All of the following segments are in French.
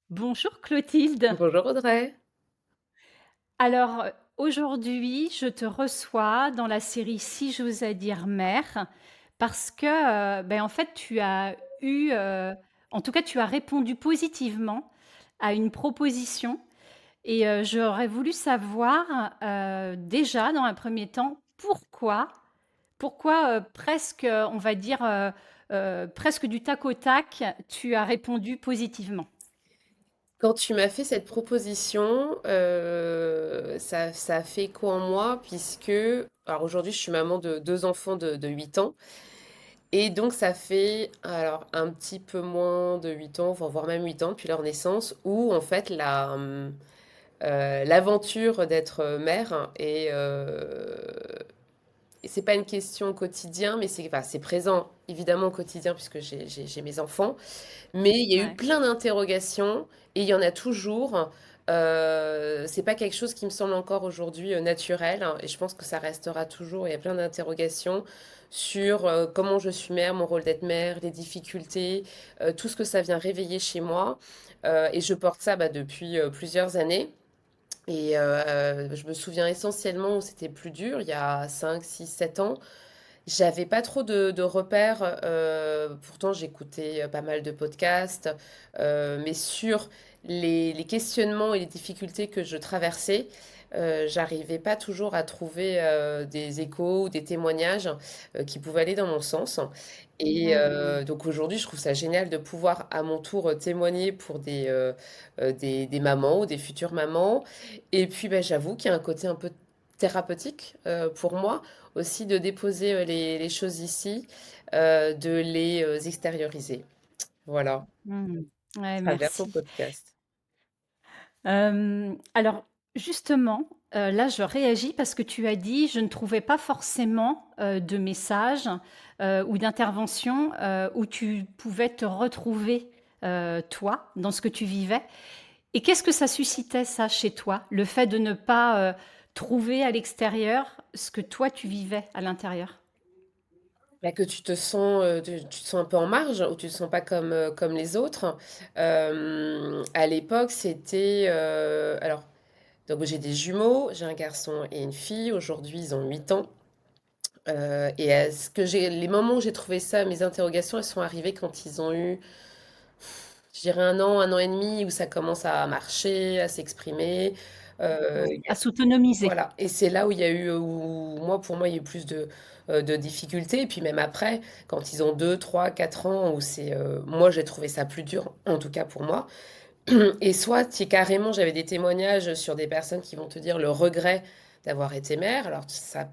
Bonjour Clotilde. Bonjour Audrey. Alors, aujourd'hui, je te reçois dans la série «Si j'osais dire mère» parce que, en fait, tu as eu, en tout cas, tu as répondu positivement à une proposition et j'aurais voulu savoir, déjà, dans un premier temps, pourquoi, presque, on va dire, presque du tac au tac, tu as répondu positivement? Quand tu m'as fait cette proposition, ça a fait écho en moi puisque, alors aujourd'hui je suis maman de deux enfants de 8 ans et donc ça fait alors un petit peu moins de 8 ans, voire même 8 ans depuis leur naissance où en fait l'aventure d'être mère et c'est pas une question au quotidien, mais c'est enfin, c'est présent évidemment au quotidien puisque j'ai mes enfants. Mais il y a eu Ouais. plein d'interrogations et il y en a toujours. C'est pas quelque chose qui me semble encore aujourd'hui naturel hein, et je pense que ça restera toujours. Il y a plein d'interrogations sur comment je suis mère, mon rôle d'être mère, les difficultés, tout ce que ça vient réveiller chez moi. Et je porte ça depuis plusieurs années. Et je me souviens essentiellement où c'était plus dur, il y a 5, 6, 7 ans. J'avais pas trop de repères, pourtant j'écoutais pas mal de podcasts, mais sur les questionnements et les difficultés que je traversais, j'arrivais pas toujours à trouver des échos ou des témoignages qui pouvaient aller dans mon sens. Et Mmh. donc aujourd'hui, je trouve ça génial de pouvoir à mon tour témoigner pour des mamans ou des futures mamans. Et puis ben, j'avoue qu'il y a un côté un peu thérapeutique pour moi aussi de déposer les choses ici, de les extérioriser. Voilà, Mmh. Ouais, à travers ton merci. podcast. Alors justement, là, je réagis parce que tu as dit: «Je ne trouvais pas forcément, de messages, ou d'interventions, où tu pouvais te retrouver, toi, dans ce que tu vivais». Et qu'est-ce que ça suscitait ça chez toi? Le fait de ne pas, trouver à l'extérieur ce que toi tu vivais à l'intérieur? Bah, que tu te sens un peu en marge ou tu te sens pas comme les autres. À l'époque, c'était, alors donc j'ai des jumeaux, j'ai un garçon et une fille. Aujourd'hui, ils ont 8 ans. Et ce que j'ai les moments où j'ai trouvé ça, mes interrogations, elles sont arrivées quand ils ont eu, je dirais un an et demi, où ça commence à marcher, à s'exprimer. Ouais, à s'autonomiser. Voilà, et c'est là où il y a eu, où moi, pour moi, il y a eu plus de difficultés. Et puis même après, quand ils ont 2, 3, 4 ans, où c'est, moi, j'ai trouvé ça plus dur, en tout cas pour moi. Et soit, si carrément, j'avais des témoignages sur des personnes qui vont te dire le regret d'avoir été mère. Alors ça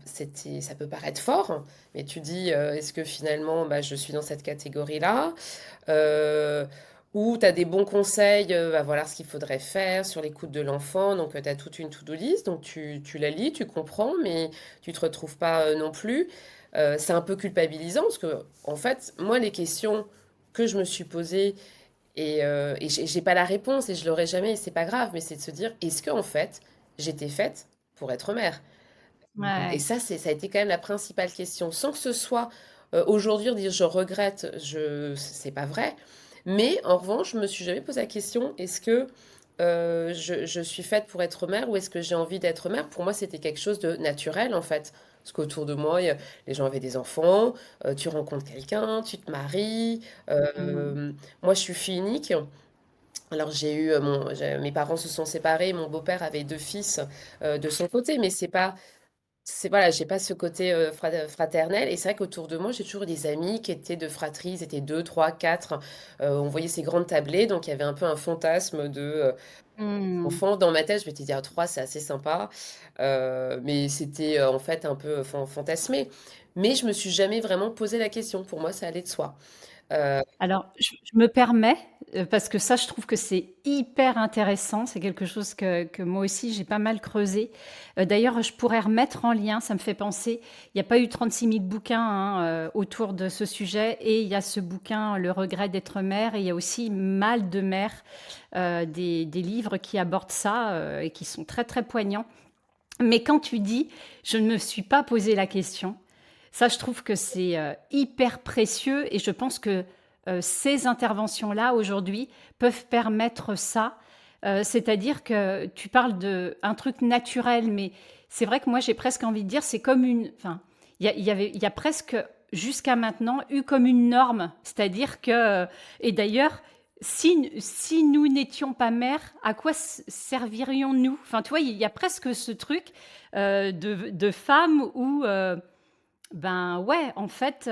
peut paraître fort, hein, mais tu dis, est-ce que finalement, bah, je suis dans cette catégorie-là? euh, ou tu as des bons conseils, bah, voilà ce qu'il faudrait faire sur l'écoute de l'enfant. Donc, tu as toute une to-do list, donc tu la lis, tu comprends, mais tu te retrouves pas non plus. C'est un peu culpabilisant parce que, en fait, moi, les questions que je me suis posées, et j'ai pas la réponse et je l'aurai jamais, et c'est pas grave, mais c'est de se dire, est-ce que en fait, j'étais faite pour être mère? Et Ouais. ça, ça a été quand même la principale question. Sans que ce soit aujourd'hui dire je regrette, c'est pas vrai. Mais en revanche, je me suis jamais posé la question, est-ce que je suis faite pour être mère ou est-ce que j'ai envie d'être mère? Pour moi, c'était quelque chose de naturel en fait. Parce qu'autour de moi, les gens avaient des enfants, tu rencontres quelqu'un, tu te maries. Mmh. Moi, je suis fille unique. Alors mes parents se sont séparés, mon beau-père avait deux fils de son côté, mais c'est voilà, j'ai pas ce côté, fraternel, et c'est vrai qu'autour de moi, j'ai toujours des amis qui étaient de fratrie, ils étaient 2, 3, 4. On voyait ces grandes tablées, donc il y avait un peu un fantasme Mmh. enfant. Dans ma tête, je m'étais dit: «À 3, c'est assez sympa», mais c'était, en fait, un peu fantasmé. Mais je me suis jamais vraiment posé la question. Pour moi, ça allait de soi. Heu, Alors, je me permets, parce que ça, je trouve que c'est hyper intéressant. C'est quelque chose que moi aussi, j'ai pas mal creusé. D'ailleurs, je pourrais remettre en lien, ça me fait penser, il y a pas eu 36 000 bouquins, hein, autour de ce sujet et il y a ce bouquin, «Le regret d'être mère» et il y a aussi «Mal de mère», des livres qui abordent ça, et qui sont très, très poignants. Mais quand tu dis: «Je ne me suis pas posé la question», ça, je trouve que c'est, hyper précieux et je pense que, ces interventions-là, aujourd'hui, peuvent permettre ça. C'est-à-dire que tu parles d'un truc naturel, mais c'est vrai que moi, j'ai presque envie de dire, c'est comme une enfin, il y a presque, jusqu'à maintenant, eu comme une norme. C'est-à-dire que et d'ailleurs, si nous n'étions pas mères, à quoi servirions-nous? Enfin, tu vois, il y a presque ce truc, de femme où, ben ouais, en fait,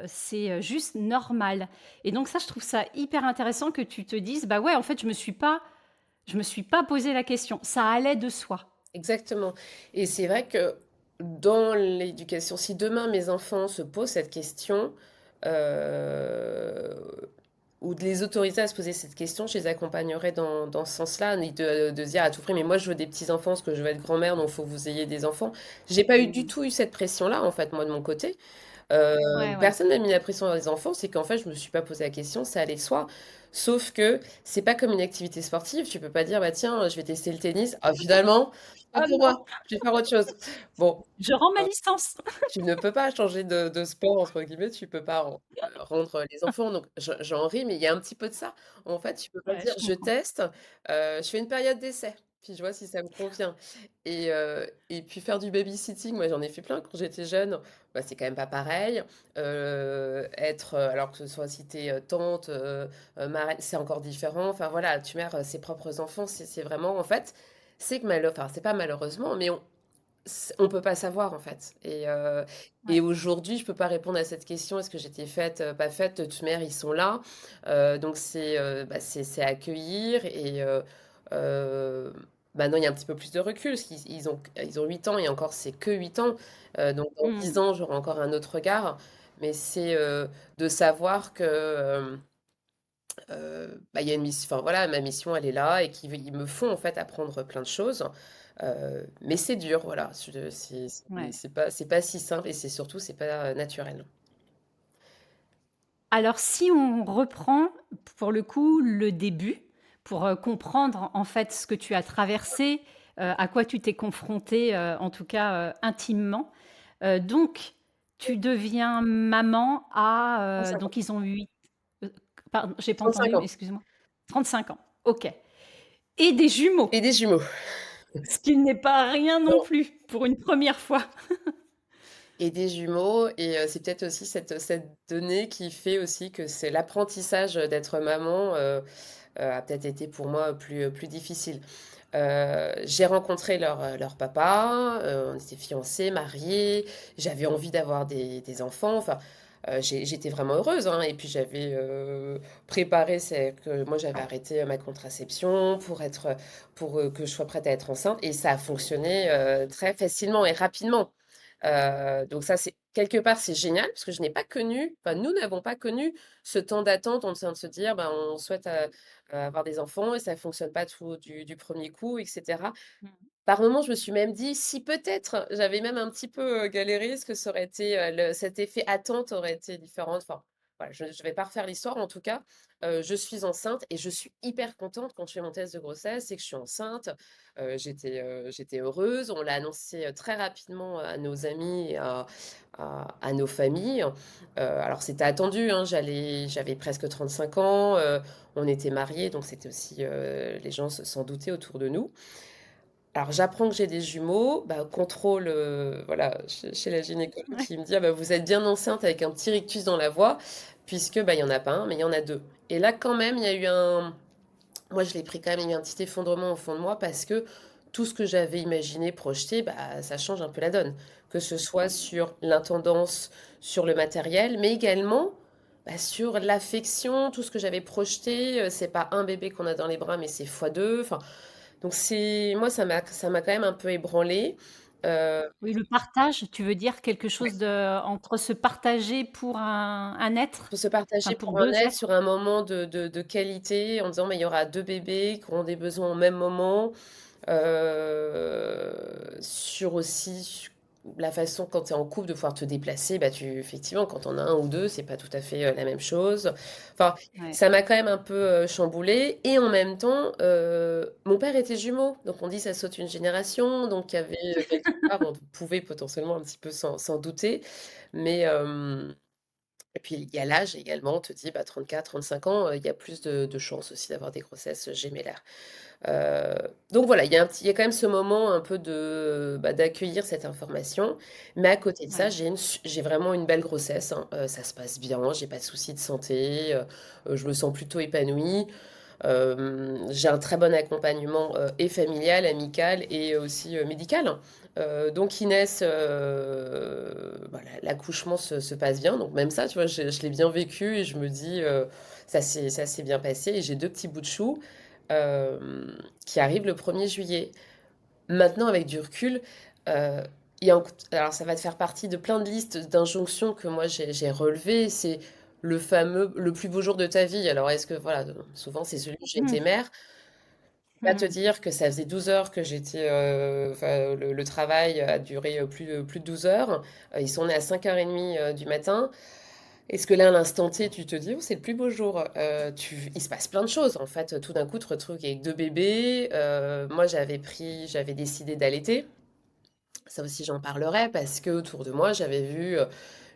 c'est juste normal. Et donc ça, je trouve ça hyper intéressant que tu te dises, bah ouais, en fait, je me suis pas posé la question. Ça allait de soi. Exactement. Et c'est vrai que dans l'éducation, si demain mes enfants se posent cette question, euh, ou de les autoriser à se poser cette question, je les accompagnerai dans ce sens-là, ni de se dire à tout prix, mais moi je veux des petits-enfants parce que je veux être grand-mère, donc il faut que vous ayez des enfants. J'ai pas eu du Mmh. tout eu cette pression-là, en fait, moi de mon côté. Ouais, ouais. Personne n'a mis la pression dans les enfants, c'est qu'en fait, je me suis pas posé la question, ça allait de soi. Sauf que c'est pas comme une activité sportive, tu peux pas dire, bah tiens, je vais tester le tennis. Ah, finalement, pas Oh pour non, moi, je vais faire autre chose. Bon, je rends ma licence. tu ne peux pas changer de sport, entre guillemets, tu peux pas rendre les enfants. Donc, j'en ris, mais il y a un petit peu de ça. En fait, tu peux pas Ouais, dire, je je comprends. teste, je fais une période d'essai, puis je vois si ça me convient. Et puis faire du babysitting, moi j'en ai fait plein quand j'étais jeune, bah, c'est quand même pas pareil. Être, alors que ce soit si t'es tante, marraine, c'est encore différent. Enfin voilà, tu mères ses propres enfants, c'est vraiment, en fait, c'est que enfin, c'est pas malheureusement, mais on peut pas savoir en fait. Et Ouais. aujourd'hui, je peux pas répondre à cette question, est-ce que j'étais faite, pas faite? De toute manière, ils sont là. Donc bah, c'est à accueillir. Euh, Maintenant, il y a un petit peu plus de recul, parce qu'ils ont 8 ans, et encore, c'est que 8 ans. Donc dans 10 Mmh. ans, j'aurai encore un autre regard. Mais c'est de savoir que bah, il y a une mission, enfin voilà, ma mission, elle est là, et qu'ils me font en fait apprendre plein de choses. Mais c'est dur, voilà. Ouais. C'est pas si simple, et c'est surtout, c'est pas naturel. Alors si on reprend, pour le coup, le début, pour, comprendre, en fait, ce que tu as traversé, à quoi tu t'es confronté, en tout cas, intimement. Donc tu deviens maman à, 35 ans. donc ils ont 8. Pardon, j'ai pas 35 entendu, ans. excuse-moi. 35 ans, OK. Et des jumeaux, Et des jumeaux. ce qui n'est pas rien non Non. plus pour une première fois. Et des jumeaux, et c'est peut-être aussi cette donnée qui fait aussi que c'est l'apprentissage d'être maman, a peut-être été pour moi plus difficile. J'ai rencontré leur papa, on était fiancés, mariés, j'avais envie d'avoir des enfants, enfin, j'étais vraiment heureuse, hein. Et puis j'avais préparé, c'est que moi j'avais arrêté ma contraception pour que je sois prête à être enceinte, et ça a fonctionné très facilement et rapidement. Donc ça, c'est quelque part, c'est génial, parce que je n'ai pas connu, enfin nous n'avons pas connu ce temps d'attente, on de se dire, ben, on souhaite avoir des enfants, et ça fonctionne pas tout du premier coup, etc. Mmh. Par moments, je me suis même dit, si peut-être j'avais même un petit peu galéré, est-ce que ça aurait été, cet effet attente aurait été différent. Enfin, voilà, je ne vais pas refaire l'histoire. En tout cas, je suis enceinte, et je suis hyper contente quand je fais mon test de grossesse et que je suis enceinte. J'étais heureuse. On l'a annoncé très rapidement à nos amis et à nos familles. Alors, c'était attendu, hein, j'avais presque 35 ans. On était mariés, donc c'était aussi, les gens s'en doutaient autour de nous. Alors, j'apprends que j'ai des jumeaux, bah, contrôle, voilà, chez la gynécologue, Ouais. qui me dit: «Ah bah, vous êtes bien enceinte avec un petit rictus dans la voie», puisque, bah, il y en a pas un, mais il y en a 2. Et là, quand même, il y a eu moi, je l'ai pris quand même, il y a eu un petit effondrement au fond de moi, parce que tout ce que j'avais imaginé, projeté, bah, ça change un peu la donne. Que ce soit sur l'intendance, sur le matériel, mais également, bah, sur l'affection, tout ce que j'avais projeté, c'est pas un bébé qu'on a dans les bras, mais c'est fois 2. Enfin, donc moi, ça m'a quand même un peu ébranlée. Oui, le partage, tu veux dire quelque Ouais, chose de entre se partager pour un être? faut se Enfin, partager pour pour un 2 être êtres? sur un moment de qualité, en disant: «Mais il y aura 2 bébés qui auront des besoins au même moment». Sur aussi la façon, quand tu es en couple, de pouvoir te déplacer, bah, effectivement, quand on a un ou 2, c'est pas tout à fait, la même chose. Enfin, Ouais. ça m'a quand même un peu, chamboulée, et en même temps, mon père était jumeau, donc on dit: «Ça saute une génération», donc il y avait, quelque part, on pouvait potentiellement un petit peu s'en douter, mais Et puis il y a l'âge également, on te dit, bah, 34-35 ans, il y a plus de chances aussi d'avoir des grossesses gémellaires. Heu, donc voilà, il y a quand même ce moment un peu de, bah, d'accueillir cette information. Mais à côté de ça, Ouais. j'ai vraiment une belle grossesse, hein, ça se passe bien, j'ai pas de soucis de santé, je me sens plutôt épanouie. J'ai un très bon accompagnement, et familial, amical et aussi, médical. Donc Inès, bah, l'accouchement se passe bien, donc même ça, tu vois, je l'ai bien vécu et je me dis, ça s'est bien passé et j'ai 2 petits bouts de chou, qui arrivent le 1er juillet. Maintenant avec du recul, heu, il y a enc alors ça va te faire partie de plein de listes d'injonctions que moi j'ai relevées, c'est le fameux: «Le plus beau jour de ta vie». Alors est-ce que voilà, souvent c'est celui où j'ai Mmh. été mère. Pas te Mmh. dire que ça faisait 12 heures que j'étais, enfin le travail a duré, plus de 12 heures. Ils sont nés à 5h30 du matin. Est-ce que là, à l'instant T, tu te dis: «Oh, c'est le plus beau jour», il se passe plein de choses, en fait, tout d'un coup, tu te retrouves avec 2 bébés. Moi, j'avais décidé d'allaiter. Ça aussi, j'en parlerai parce que autour de moi, j'avais vu,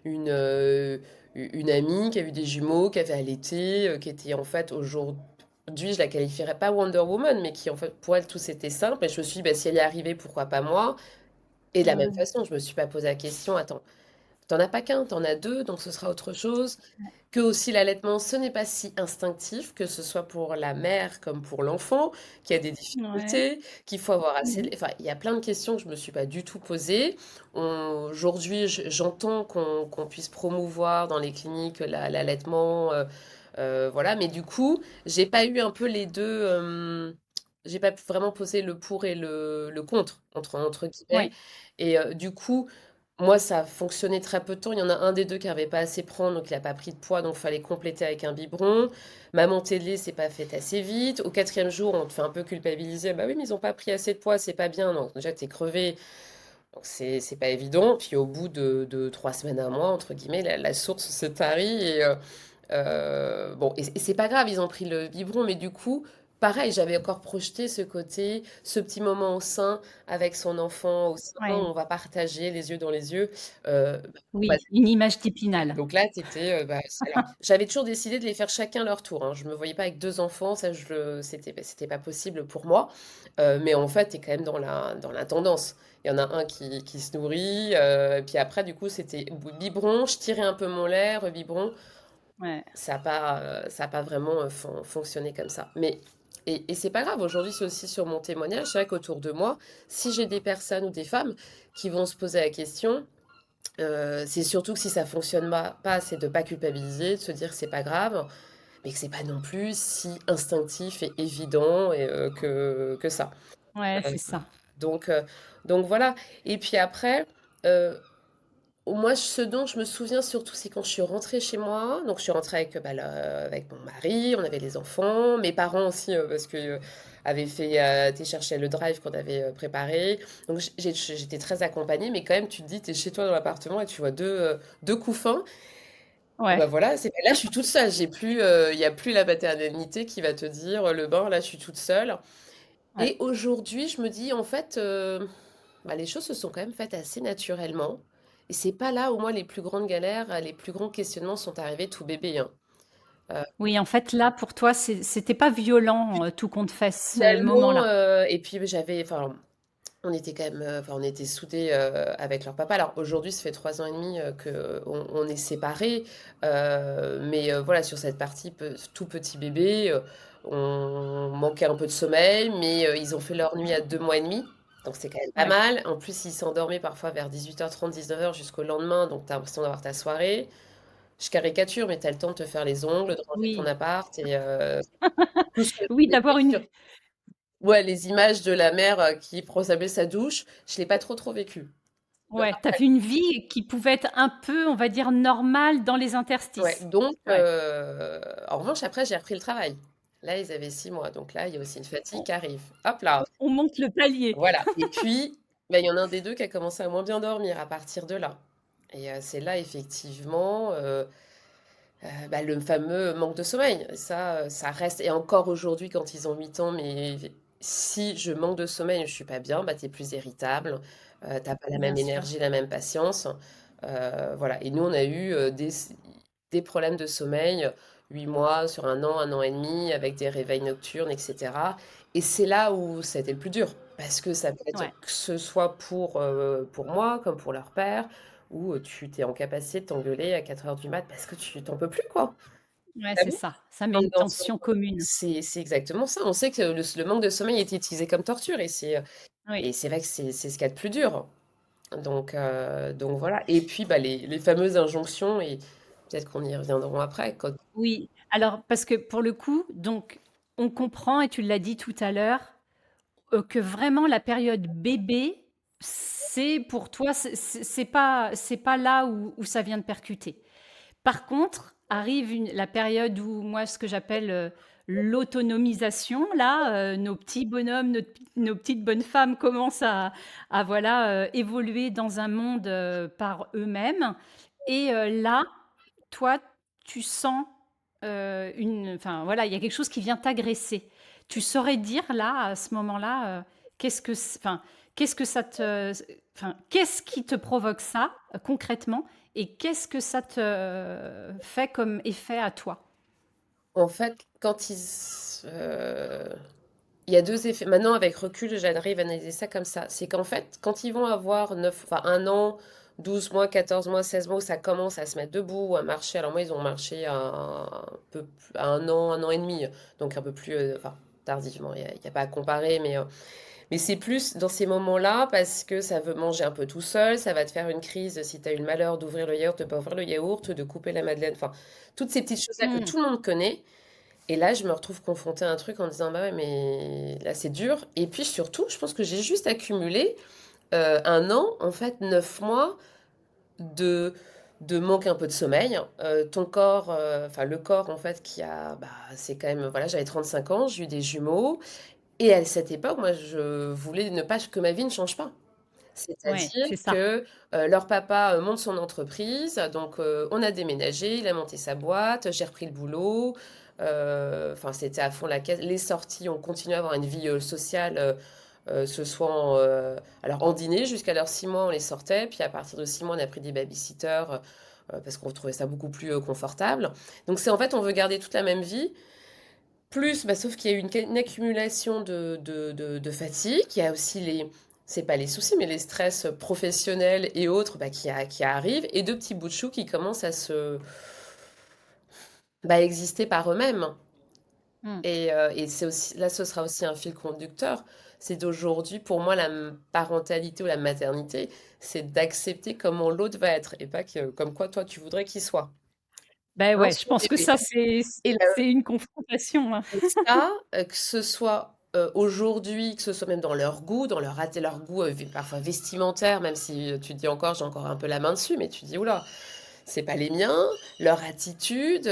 une, une amie qui a eu des jumeaux, qui avait allaité, qui était, en fait, aujourd'hui, je la qualifierais pas Wonder Woman, mais qui, en fait, pour elle, tout c'était simple et je me suis dit: «Bah, si elle y est arrivée, pourquoi pas moi?» Et de la même Mmh. façon, je me suis pas posé la question: «Attends, t'en as pas qu'un, t'en as 2, donc ce sera autre chose». Que aussi l'allaitement, ce n'est pas si instinctif, que ce soit pour la mère comme pour l'enfant, qu'il y a des Ouais. difficultés, qu'il faut avoir assez Mmh. de enfin, il y a plein de questions que je me suis pas du tout posées. Aujourd'hui, j'entends qu'on puisse promouvoir dans les cliniques l'allaitement, voilà, mais du coup, j'ai pas eu un peu les 2. J'ai pas vraiment posé le pour et le contre, entre guillemets Ouais. et du coup, moi, ça a fonctionné très peu de temps. Il y en a un des 2 qui avait pas assez prendre, donc il a pas pris de poids, donc fallait compléter avec un biberon. Ma montée de lait s'est pas faite assez vite. Au 4e jour, on te fait un peu culpabiliser: «Bah oui, mais ils ont pas pris assez de poids, c'est pas bien». Donc déjà, tu es crevé, donc c'est pas évident. Puis au bout de 3 semaines, un mois, entre guillemets, la source se tarit et bon et c'est pas grave, ils ont pris le biberon, mais du coup, pareil, j'avais encore projeté ce côté, ce petit moment au sein avec son enfant au sein, Ouais. on va partager les yeux dans les yeux, bah, Oui, une image d'Épinal. donc là, t'étais, bah, alors j'avais toujours décidé de les faire chacun leur tour, hein. Je me voyais pas avec 2 enfants, ça c'était pas possible pour moi, mais en fait, tu es quand même dans la tendance. Il y en a un qui se nourrit, et puis après du coup, c'était biberon, je tirais un peu mon lait, rebiberon. Ouais. Ça a pas vraiment, fonctionné comme ça. Mais et c'est pas grave, aujourd'hui, c'est aussi sur mon témoignage, c'est vrai qu'autour de moi, si j'ai des personnes ou des femmes qui vont se poser la question, c'est surtout que si ça fonctionne pas, c'est de pas culpabiliser, de se dire que c'est pas grave, mais que c'est pas non plus si instinctif et évident et que ça. Ouais, Heu, c'est ça. donc heu, donc voilà et puis après, heu moi, ce dont je me souviens surtout, c'est quand je suis rentrée chez moi. Donc, je suis rentrée avec, bah, avec mon mari, on avait les enfants, mes parents aussi, parce que avaient été chercher le drive qu'on avait préparé. Donc, j'étais très accompagnée, mais quand même, tu te dis, tu es chez toi dans l'appartement et tu vois deux couffins. Ouais. Bah voilà, là, je suis toute seule. Il n'y a plus la maternité qui va te dire le bain, là, je suis toute seule. Ouais. Et aujourd'hui, je me dis, en fait, bah, les choses se sont quand même faites assez naturellement. Et c'est pas là où moi les plus grandes galères, les plus grands questionnements sont arrivés tout bébé, hein. Heu, Oui, en fait, là, pour toi, c'était pas violent, tout compte fait, ce Finalement, moment-là? et puis enfin, on était quand même, enfin, on était soudés, avec leur papa. Alors aujourd'hui, ça fait 3 ans et demi, qu'on est séparés, mais voilà, sur cette partie tout petit bébé, on manquait un peu de sommeil, mais ils ont fait leur nuit à 2 mois et demi, donc c'est quand même pas Ouais. mal. En plus, ils s'endormaient parfois vers 18h30, 19h jusqu'au lendemain, donc tu as l'impression d'avoir ta soirée. Je caricature, mais tu as le temps de te faire les ongles, de ranger ton Oui. appart et tout ce que Oui, d'avoir une ouais, les images de la mère, qui prend sa douche, je l'ai pas trop vécu. Le ouais, tu avais une vie qui pouvait être un peu, on va dire, normale dans les Ouais, interstices. donc Ouais. en revanche, après, j'ai repris le travail. Là, ils avaient 6 mois, donc là, il y a aussi une fatigue On qui arrive. Hop là, on monte le palier. voilà et puis, bah, il y en a un des 2 qui a commencé à moins bien dormir à partir de là et c'est là, effectivement, bah, le fameux manque de sommeil. Ça, ça reste et encore aujourd'hui, quand ils ont 8 ans, mais si je manque de sommeil, je suis pas bien, bah, tu es plus irritable, tu pas la Bien même sûr. énergie, la même patience, voilà et nous, on a eu, des problèmes de sommeil, 8 mois, sur un an et demi, avec des réveils nocturnes, etc. Et c'est là où ça a été le plus dur, parce que ça peut être Ouais. que ce soit pour moi, comme pour leur père, où tu t'es en capacité de t'engueuler à 4 heures du mat parce que tu t'en peux plus, quoi. Ouais, Ah c'est bon? ça. Ça met Donc une dans ce tension commune. c'est exactement ça. On sait que le manque de sommeil est utilisé comme torture Oui. et c'est vrai que c'est ce qu'il y a de plus dur. Donc voilà. Et puis, bah, les fameuses injonctions et peut-être qu'on y reviendront après, quand Oui. Alors parce que pour le coup, donc on comprend et tu l'as dit tout à l'heure, que vraiment la période bébé, c'est pour toi, c'est pas là où ça vient de percuter. Par contre, arrive la période où moi, ce que j'appelle l'autonomisation, là, nos petits bonhommes, nos petites bonnes femmes commencent à voilà, évoluer dans un monde par eux-mêmes. Et là, toi, tu sens enfin voilà, il y a quelque chose qui vient t'agresser. Tu saurais dire là, à ce moment-là, enfin, qu'est-ce que ça te, enfin, qu'est-ce qui te provoque ça concrètement et qu'est-ce que ça te fait comme effet à toi? en fait, il y a 2 effets. Maintenant, avec recul, j'arrive à analyser ça comme ça. C'est qu'en fait, quand ils vont avoir 9, enfin 1 an, 12 mois, 14 mois, 16 mois, où ça commence à se mettre debout, à marcher. Alors moi, ils ont marché à 1 an et demi, donc un peu plus, enfin, tardivement. Il y a pas à comparer, mais c'est plus dans ces moments-là parce que ça veut manger un peu tout seul, ça va te faire une crise si tu as eu le malheur d'ouvrir le yaourt, de pas ouvrir le yaourt, de couper la madeleine, enfin, toutes ces petites choses-là que Mmh. tout le monde connaît. Et là, je me retrouve confrontée à un truc en disant, bah ouais, mais là, c'est dur. Et puis surtout, je pense que j'ai juste accumulé 1 an, en fait, 9 mois de, de manque un peu de sommeil. Ton corps, enfin le corps, en fait, bah, c'est quand même, voilà, j'avais 35 ans, j'ai eu des jumeaux. Et à cette époque, moi, je voulais ne pas que ma vie ne change pas. Ouais, C'est-à-dire c'est ça. que leur papa monte son entreprise, donc on a déménagé, il a monté sa boîte, j'ai repris le boulot. Enfin, c'était à fond la caisse. Les sorties, on continue à avoir une vie sociale, ce soit alors en dîner, jusqu'à leurs 6 mois, on les sortait, puis à partir de 6 mois, on a pris des babysitters parce qu'on trouvait ça beaucoup plus confortable. Donc c'est en fait, on veut garder toute la même vie, plus, bah, sauf qu'il y a eu une accumulation de fatigue. Il y a aussi c'est pas les soucis, mais les stress professionnels et autres bah, qui arrivent, et de petits bouts de chou qui commencent à bah, exister par eux-mêmes. Mmh. Et c'est aussi, là, ce sera aussi un fil conducteur. C'est d'aujourd'hui, pour moi, parentalité ou la maternité, c'est d'accepter comment l'autre va être et pas comme quoi toi tu voudrais qu'il soit. Beh, Dans ouais, je son pense que bébé. ça, Et c'est une confrontation, hein. Et ça, que ce soit aujourd'hui, que ce soit même dans leur goût, leur goût parfois vestimentaire, même si tu dis encore, j'ai encore un peu la main dessus, mais tu dis, oula, c'est pas les miens, leur attitude,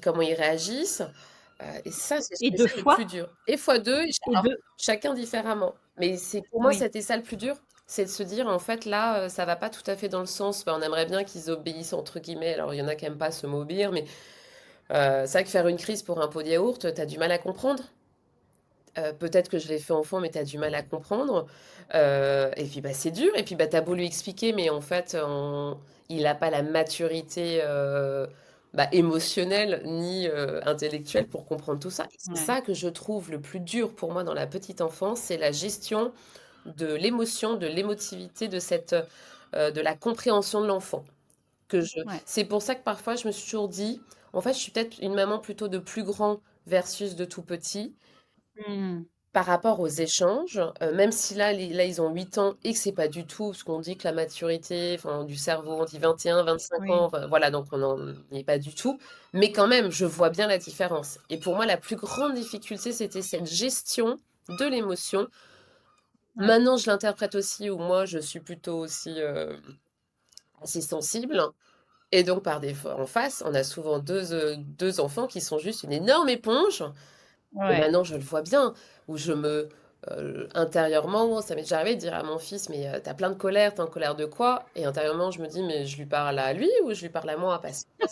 comment ils réagissent. Et ça, Et c'est 2 ça le plus fois dur. Et fois deux, et alors, 2 chacun différemment. Mais pour moi, oui. c'était ça le plus dur. C'est de se dire, en fait, là, ça va pas tout à fait dans le sens. Ben, on aimerait bien qu'ils obéissent, entre guillemets. Alors, il y en a qui aiment pas ce mot obéir, mais c'est vrai que faire une crise pour un pot de yaourt, t'as du mal à comprendre. Peut-être que je l'ai fait enfant, mais tu as du mal à comprendre. Et puis, bah, c'est dur. Et puis, bah, tu as beau lui expliquer, mais en fait, il n'a pas la maturité bah, émotionnelle ni intellectuelle pour comprendre tout ça. Et c'est Ouais, ça que je trouve le plus dur pour moi dans la petite enfance, c'est la gestion de l'émotion, de l'émotivité, de la compréhension de l'enfant. ouais. C'est pour ça que parfois, je me suis toujours dit, en fait, je suis peut-être une maman plutôt de plus grand versus de tout petit. Mmh. Par rapport aux échanges, même si là, ils ont 8 ans et que c'est pas du tout parce qu'on dit que la maturité, enfin, du cerveau, on dit 21, 25 ans, Oui, enfin, voilà, donc on n'en est pas du tout. Mais quand même, je vois bien la différence. Et pour moi, la plus grande difficulté, c'était cette gestion de l'émotion. ouais. Maintenant, je l'interprète aussi, où moi, je suis plutôt aussi assez sensible. Et donc, par défaut, en face, on a souvent deux enfants qui sont juste une énorme éponge. Et Ouais. maintenant, je le vois bien, où intérieurement, ça m'est déjà arrivé de dire à mon fils, mais t'as plein de colère, t'es en colère de quoi? Et intérieurement, je me dis, mais je lui parle à lui ou je lui parle à moi? Parce que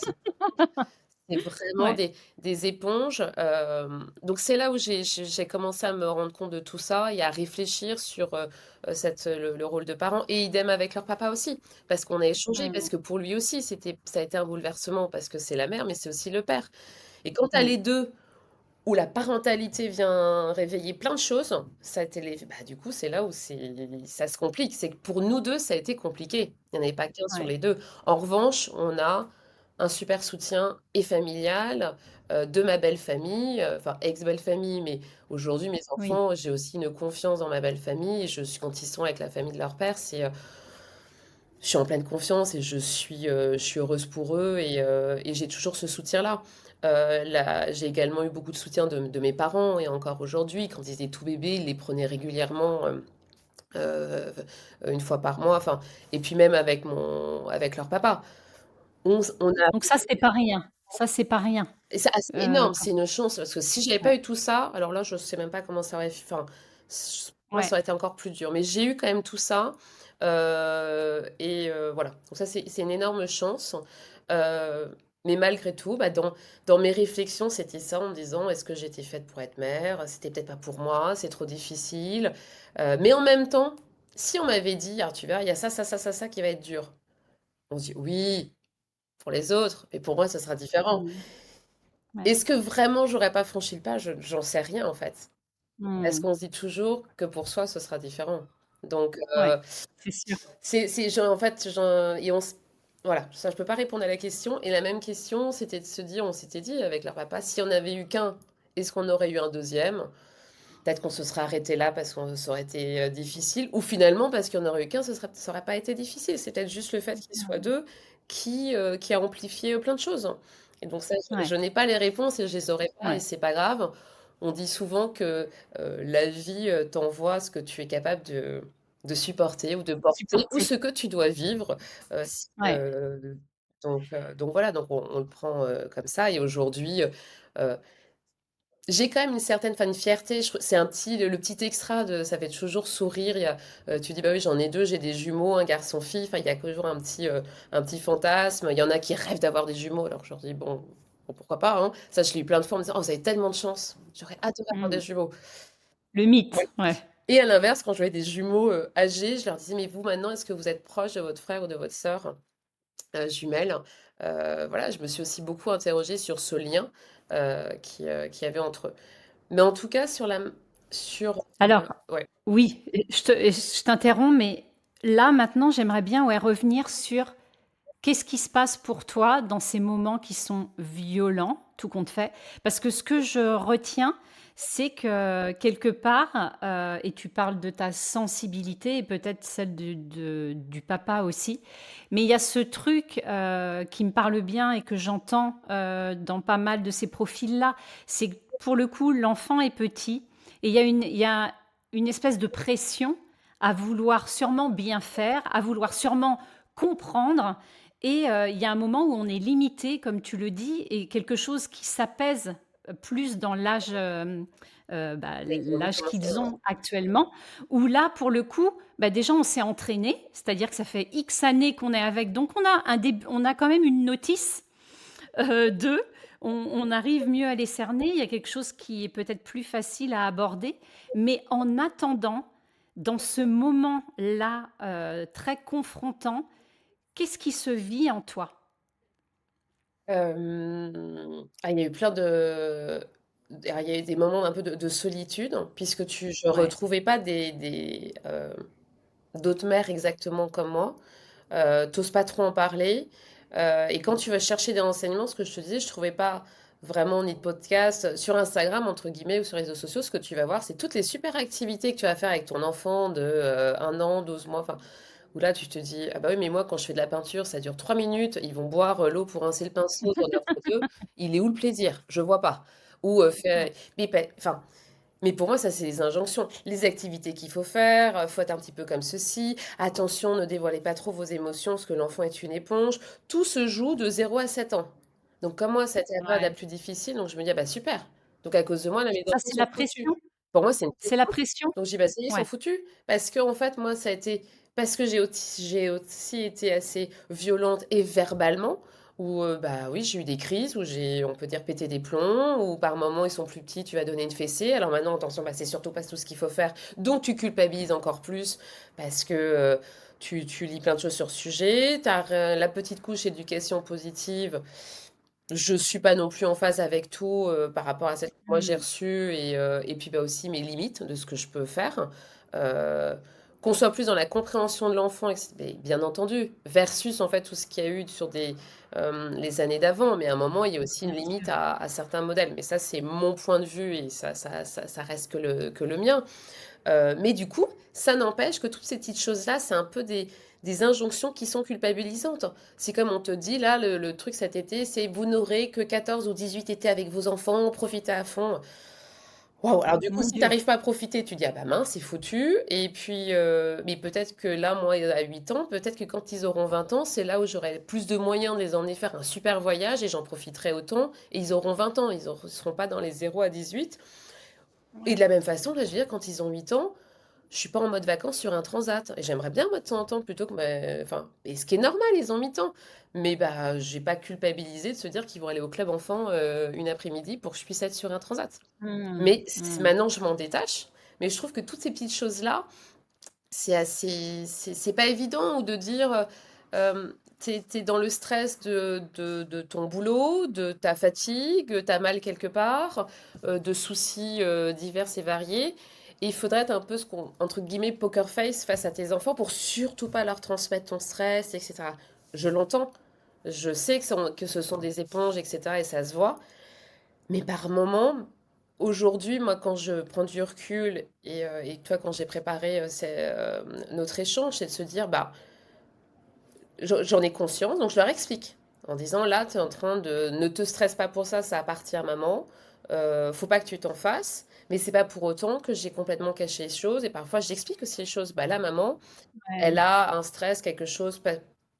là, C'est vraiment Ouais. des éponges, donc c'est là où j'ai commencé à me rendre compte de tout ça et à réfléchir sur, le rôle de parent et idem avec leur papa aussi. Parce qu'on a échangé, parce Mmh. que pour lui aussi, ça a été un bouleversement parce que c'est la mère, mais c'est aussi le père et quand tu as Mmh. les 2 où la parentalité vient réveiller plein de choses, ça a été du coup, c'est là où ça se complique. C'est que pour nous 2 ça a été compliqué. Il n'y en avait pas qu'un sur Ouais. les 2. En revanche, on a un super soutien et familial, de ma belle famille, enfin ex-belle famille, mais aujourd'hui mes Oui. enfants, j'ai aussi une confiance dans ma belle famille et je suis quand ils sont avec la famille de leur père, je suis en pleine confiance et je suis heureuse pour eux et j'ai toujours ce soutien-là. J'ai également eu beaucoup de soutien de mes parents et encore aujourd'hui, quand ils étaient tout bébés, ils les prenaient régulièrement, euh, une fois par mois, enfin, et puis même avec leur papa. On a, Donc ça, c'est pas rien. Ça, c'est pas rien. c'est énorme, Quand c'est une chance parce que si j'avais ouais, pas eu tout ça, alors là, je sais même pas comment ça aurait, enfin, moi, ouais. ça aurait été encore plus dur. Mais j'ai eu quand même tout ça, voilà. Donc ça, c'est une énorme chance. Mais malgré tout, dans mes réflexions, c'était ça en me disant, est-ce que j'étais faite pour être mère? C'était peut-être pas pour moi, c'est trop difficile. Mais en même temps, si on m'avait dit, ah, tu verras, il y a ça, ça, ça, ça, ça qui va être dur. On se dit, oui, pour les autres, mais pour moi, ça sera différent. Mmh. Ouais. Est-ce que vraiment j'aurais pas franchi le pas? J'en sais rien en fait. Parce Mmh. qu'on se dit toujours que pour soi, ce sera différent. Donc, Ouais, c'est sûr. en fait, voilà, ça, je peux pas répondre à la question. Et la même question, c'était de se dire, on s'était dit avec leur papa, si on avait eu qu'un, est-ce qu'on aurait eu un deuxième? Peut-être qu'on se serait arrêté là parce que ça aurait été difficile. Ou finalement, parce qu'il n'y en aurait eu qu'un, ça aurait pas été difficile. C'est peut-être juste le fait qu'il soit deux qui a amplifié plein de choses. Et donc ça, je Ouais, n'ai pas les réponses et je les aurai pas et ouais. c'est pas grave. On dit souvent que la vie t'envoie ce que tu es capable de supporter ou de porter ou Supporter. ce que tu dois vivre. euh, si- Ouais. euh, donc voilà, donc on le prend comme ça. Et aujourd'hui, euh, j'ai quand même une certaine, enfin, une fierté, c'est le petit extra de ça fait toujours sourire. Tu dis: «Bah oui, j'en ai 2, j'ai des jumeaux, un garçon-fille», enfin, il y a toujours un petit fantasme. Il y en a qui rêvent d'avoir des jumeaux, alors je leur dis: «Bon, pourquoi pas, hein?» Ça, je l'ai eu plein de fois en me disant: «Oh, vous avez tellement de chance, j'aurais adoré avoir des Mmh. jumeaux». Le Ouais. mythe, ouais. Et à l'inverse, quand je voyais des jumeaux, âgés, je leur disais: «Mais vous, maintenant, est-ce que vous êtes proche de votre frère ou de votre sœur?» Jumelles. Voilà, je me suis aussi beaucoup interrogée sur ce lien, qu'il y avait entre eux. Mais en tout cas, Alors, ouais. oui, je t'interromps, mais là, maintenant, j'aimerais bien, ouais, revenir sur qu'est-ce qui se passe pour toi dans ces moments qui sont violents, tout compte fait? Parce que ce que je retiens, c'est que quelque part, et tu parles de ta sensibilité et peut-être celle du papa aussi, mais il y a ce truc qui me parle bien et que j'entends dans pas mal de ces profils-là, c'est que pour le coup, l'enfant est petit et il y a une espèce de pression à vouloir sûrement bien faire, à vouloir sûrement comprendre et il y a un moment où on est limité, comme tu le dis, et quelque chose qui s'apaise plus dans l'âge, Oui, ils ont l'âge commencé, qu'ils ont actuellement, où là, pour le coup, bah, déjà, on s'est entraîné, c'est-à-dire que ça fait X années qu'on est avec, donc on a quand même une notice d'eux, on arrive mieux à les cerner, il y a quelque chose qui est peut-être plus facile à aborder, mais en attendant, dans ce moment-là, très confrontant, qu'est-ce qui se vit en toi? il y a eu plein de il y a eu des moments un peu de solitude, puisque je Ouais, retrouvais pas d'autres mères exactement comme moi. Tu pas trop en parler, et quand tu vas chercher des renseignements, ce que je te disais, je trouvais pas vraiment ni de podcast. Sur Instagram, entre guillemets, ou sur les réseaux sociaux, ce que tu vas voir, c'est toutes les super activités que tu vas faire avec ton enfant de 1 an, 12 mois, enfin, où là, tu te dis: «Ah bah oui, mais moi, quand je fais de la peinture, ça dure 3 minutes, ils vont boire, l'eau pour rincer le pinceau dans leur fauteuil. Il est où le plaisir? Je vois pas». Ou ouais, fait enfin, mais pour moi, ça, c'est des injonctions. Les activités qu'il faut faire, faut être un petit peu comme ceci. Attention, ne dévoilez pas trop vos émotions, parce que l'enfant est une éponge. Tout se joue de 0 à 7 ans. Donc, comme moi, c'était la période la ouais. plus difficile, donc je me dis, ah bah super. Donc, à cause de moi, là, mes Ça, enfants c'est sont la foutus. pression? Pour moi, c'est une C'est la pression. pression? Donc, je dis, bah ça y est, ils sont Ouais, foutus. Parce que, en fait, moi, ça a été, parce que j'ai aussi été assez violente et verbalement. où, bah, oui, j'ai eu des crises, où j'ai, on peut dire, pété des plombs, où par moments ils sont plus petits, tu vas donner une fessée. Alors maintenant, attention, bah, c'est surtout pas tout ce qu'il faut faire, donc tu culpabilises encore plus parce que tu lis plein de choses sur ce sujet. Tu as la petite couche éducation positive. Je suis pas non plus en phase avec tout par rapport à celle que moi j'ai Mmh. reçue et puis bah, aussi mes limites de ce que je peux faire. Euh, qu'on soit plus dans la compréhension de l'enfant, mais bien entendu, versus en fait tout ce qu'il y a eu sur les années d'avant. Mais à un moment, il y a aussi une Bien limite sûr. à certains modèles. Mais ça, c'est mon point de vue et ça reste que le mien. Mais du coup, ça n'empêche que toutes ces petites choses-là, c'est un peu des injonctions qui sont culpabilisantes. C'est comme on te dit, là, le truc cet été, c'est vous n'aurez que 14 ou 18 étés avec vos enfants, profitez à fond. Waouh, alors du coup, Mon si tu Dieu. n'arrives pas à profiter, tu dis, ah bah mince, c'est foutu. Et puis, mais peut-être que là, moi, à 8 ans, peut-être que quand ils auront 20 ans, c'est là où j'aurai plus de moyens de les emmener faire un super voyage et j'en profiterai autant. Et ils auront 20 ans, ils ne seront pas dans les 0 à 18. Et de Ouais. la même façon, là, je veux dire, quand ils ont 8 ans, je suis pas en mode vacances sur un transat. Et j'aimerais bien, moi, de temps en temps, plutôt que... enfin, et ce qui est normal, ils ont 8 ans. Mais bah, j'ai pas culpabilisé de se dire qu'ils vont aller au club enfant une après-midi pour que je puisse être sur un transat. Mmh. Mais Mmh. maintenant, je m'en détache. Mais je trouve que toutes ces petites choses-là, c'est assez... C'est pas évident ou de dire... t'es dans le stress de ton boulot, de ta fatigue, t'as mal quelque part, de soucis divers et variés. Et il faudrait être un peu ce qu'on, entre guillemets, poker face face à tes enfants pour surtout pas leur transmettre ton stress, etc. Je l'entends. Je sais que ce sont des éponges, etc. et ça se voit. Mais par moment, aujourd'hui, moi, quand je prends du recul et toi, quand j'ai préparé notre échange, c'est de se dire, bah, j'en ai conscience, donc je leur explique en disant, là, tu es en train de... Ne te stresse pas pour ça, ça appartient à maman. Faut pas que tu t'en fasses. Mais c'est pas pour autant que j'ai complètement caché les choses. Et parfois, j'explique aussi les choses. Bah là, maman, elle Ouais. a un stress, quelque chose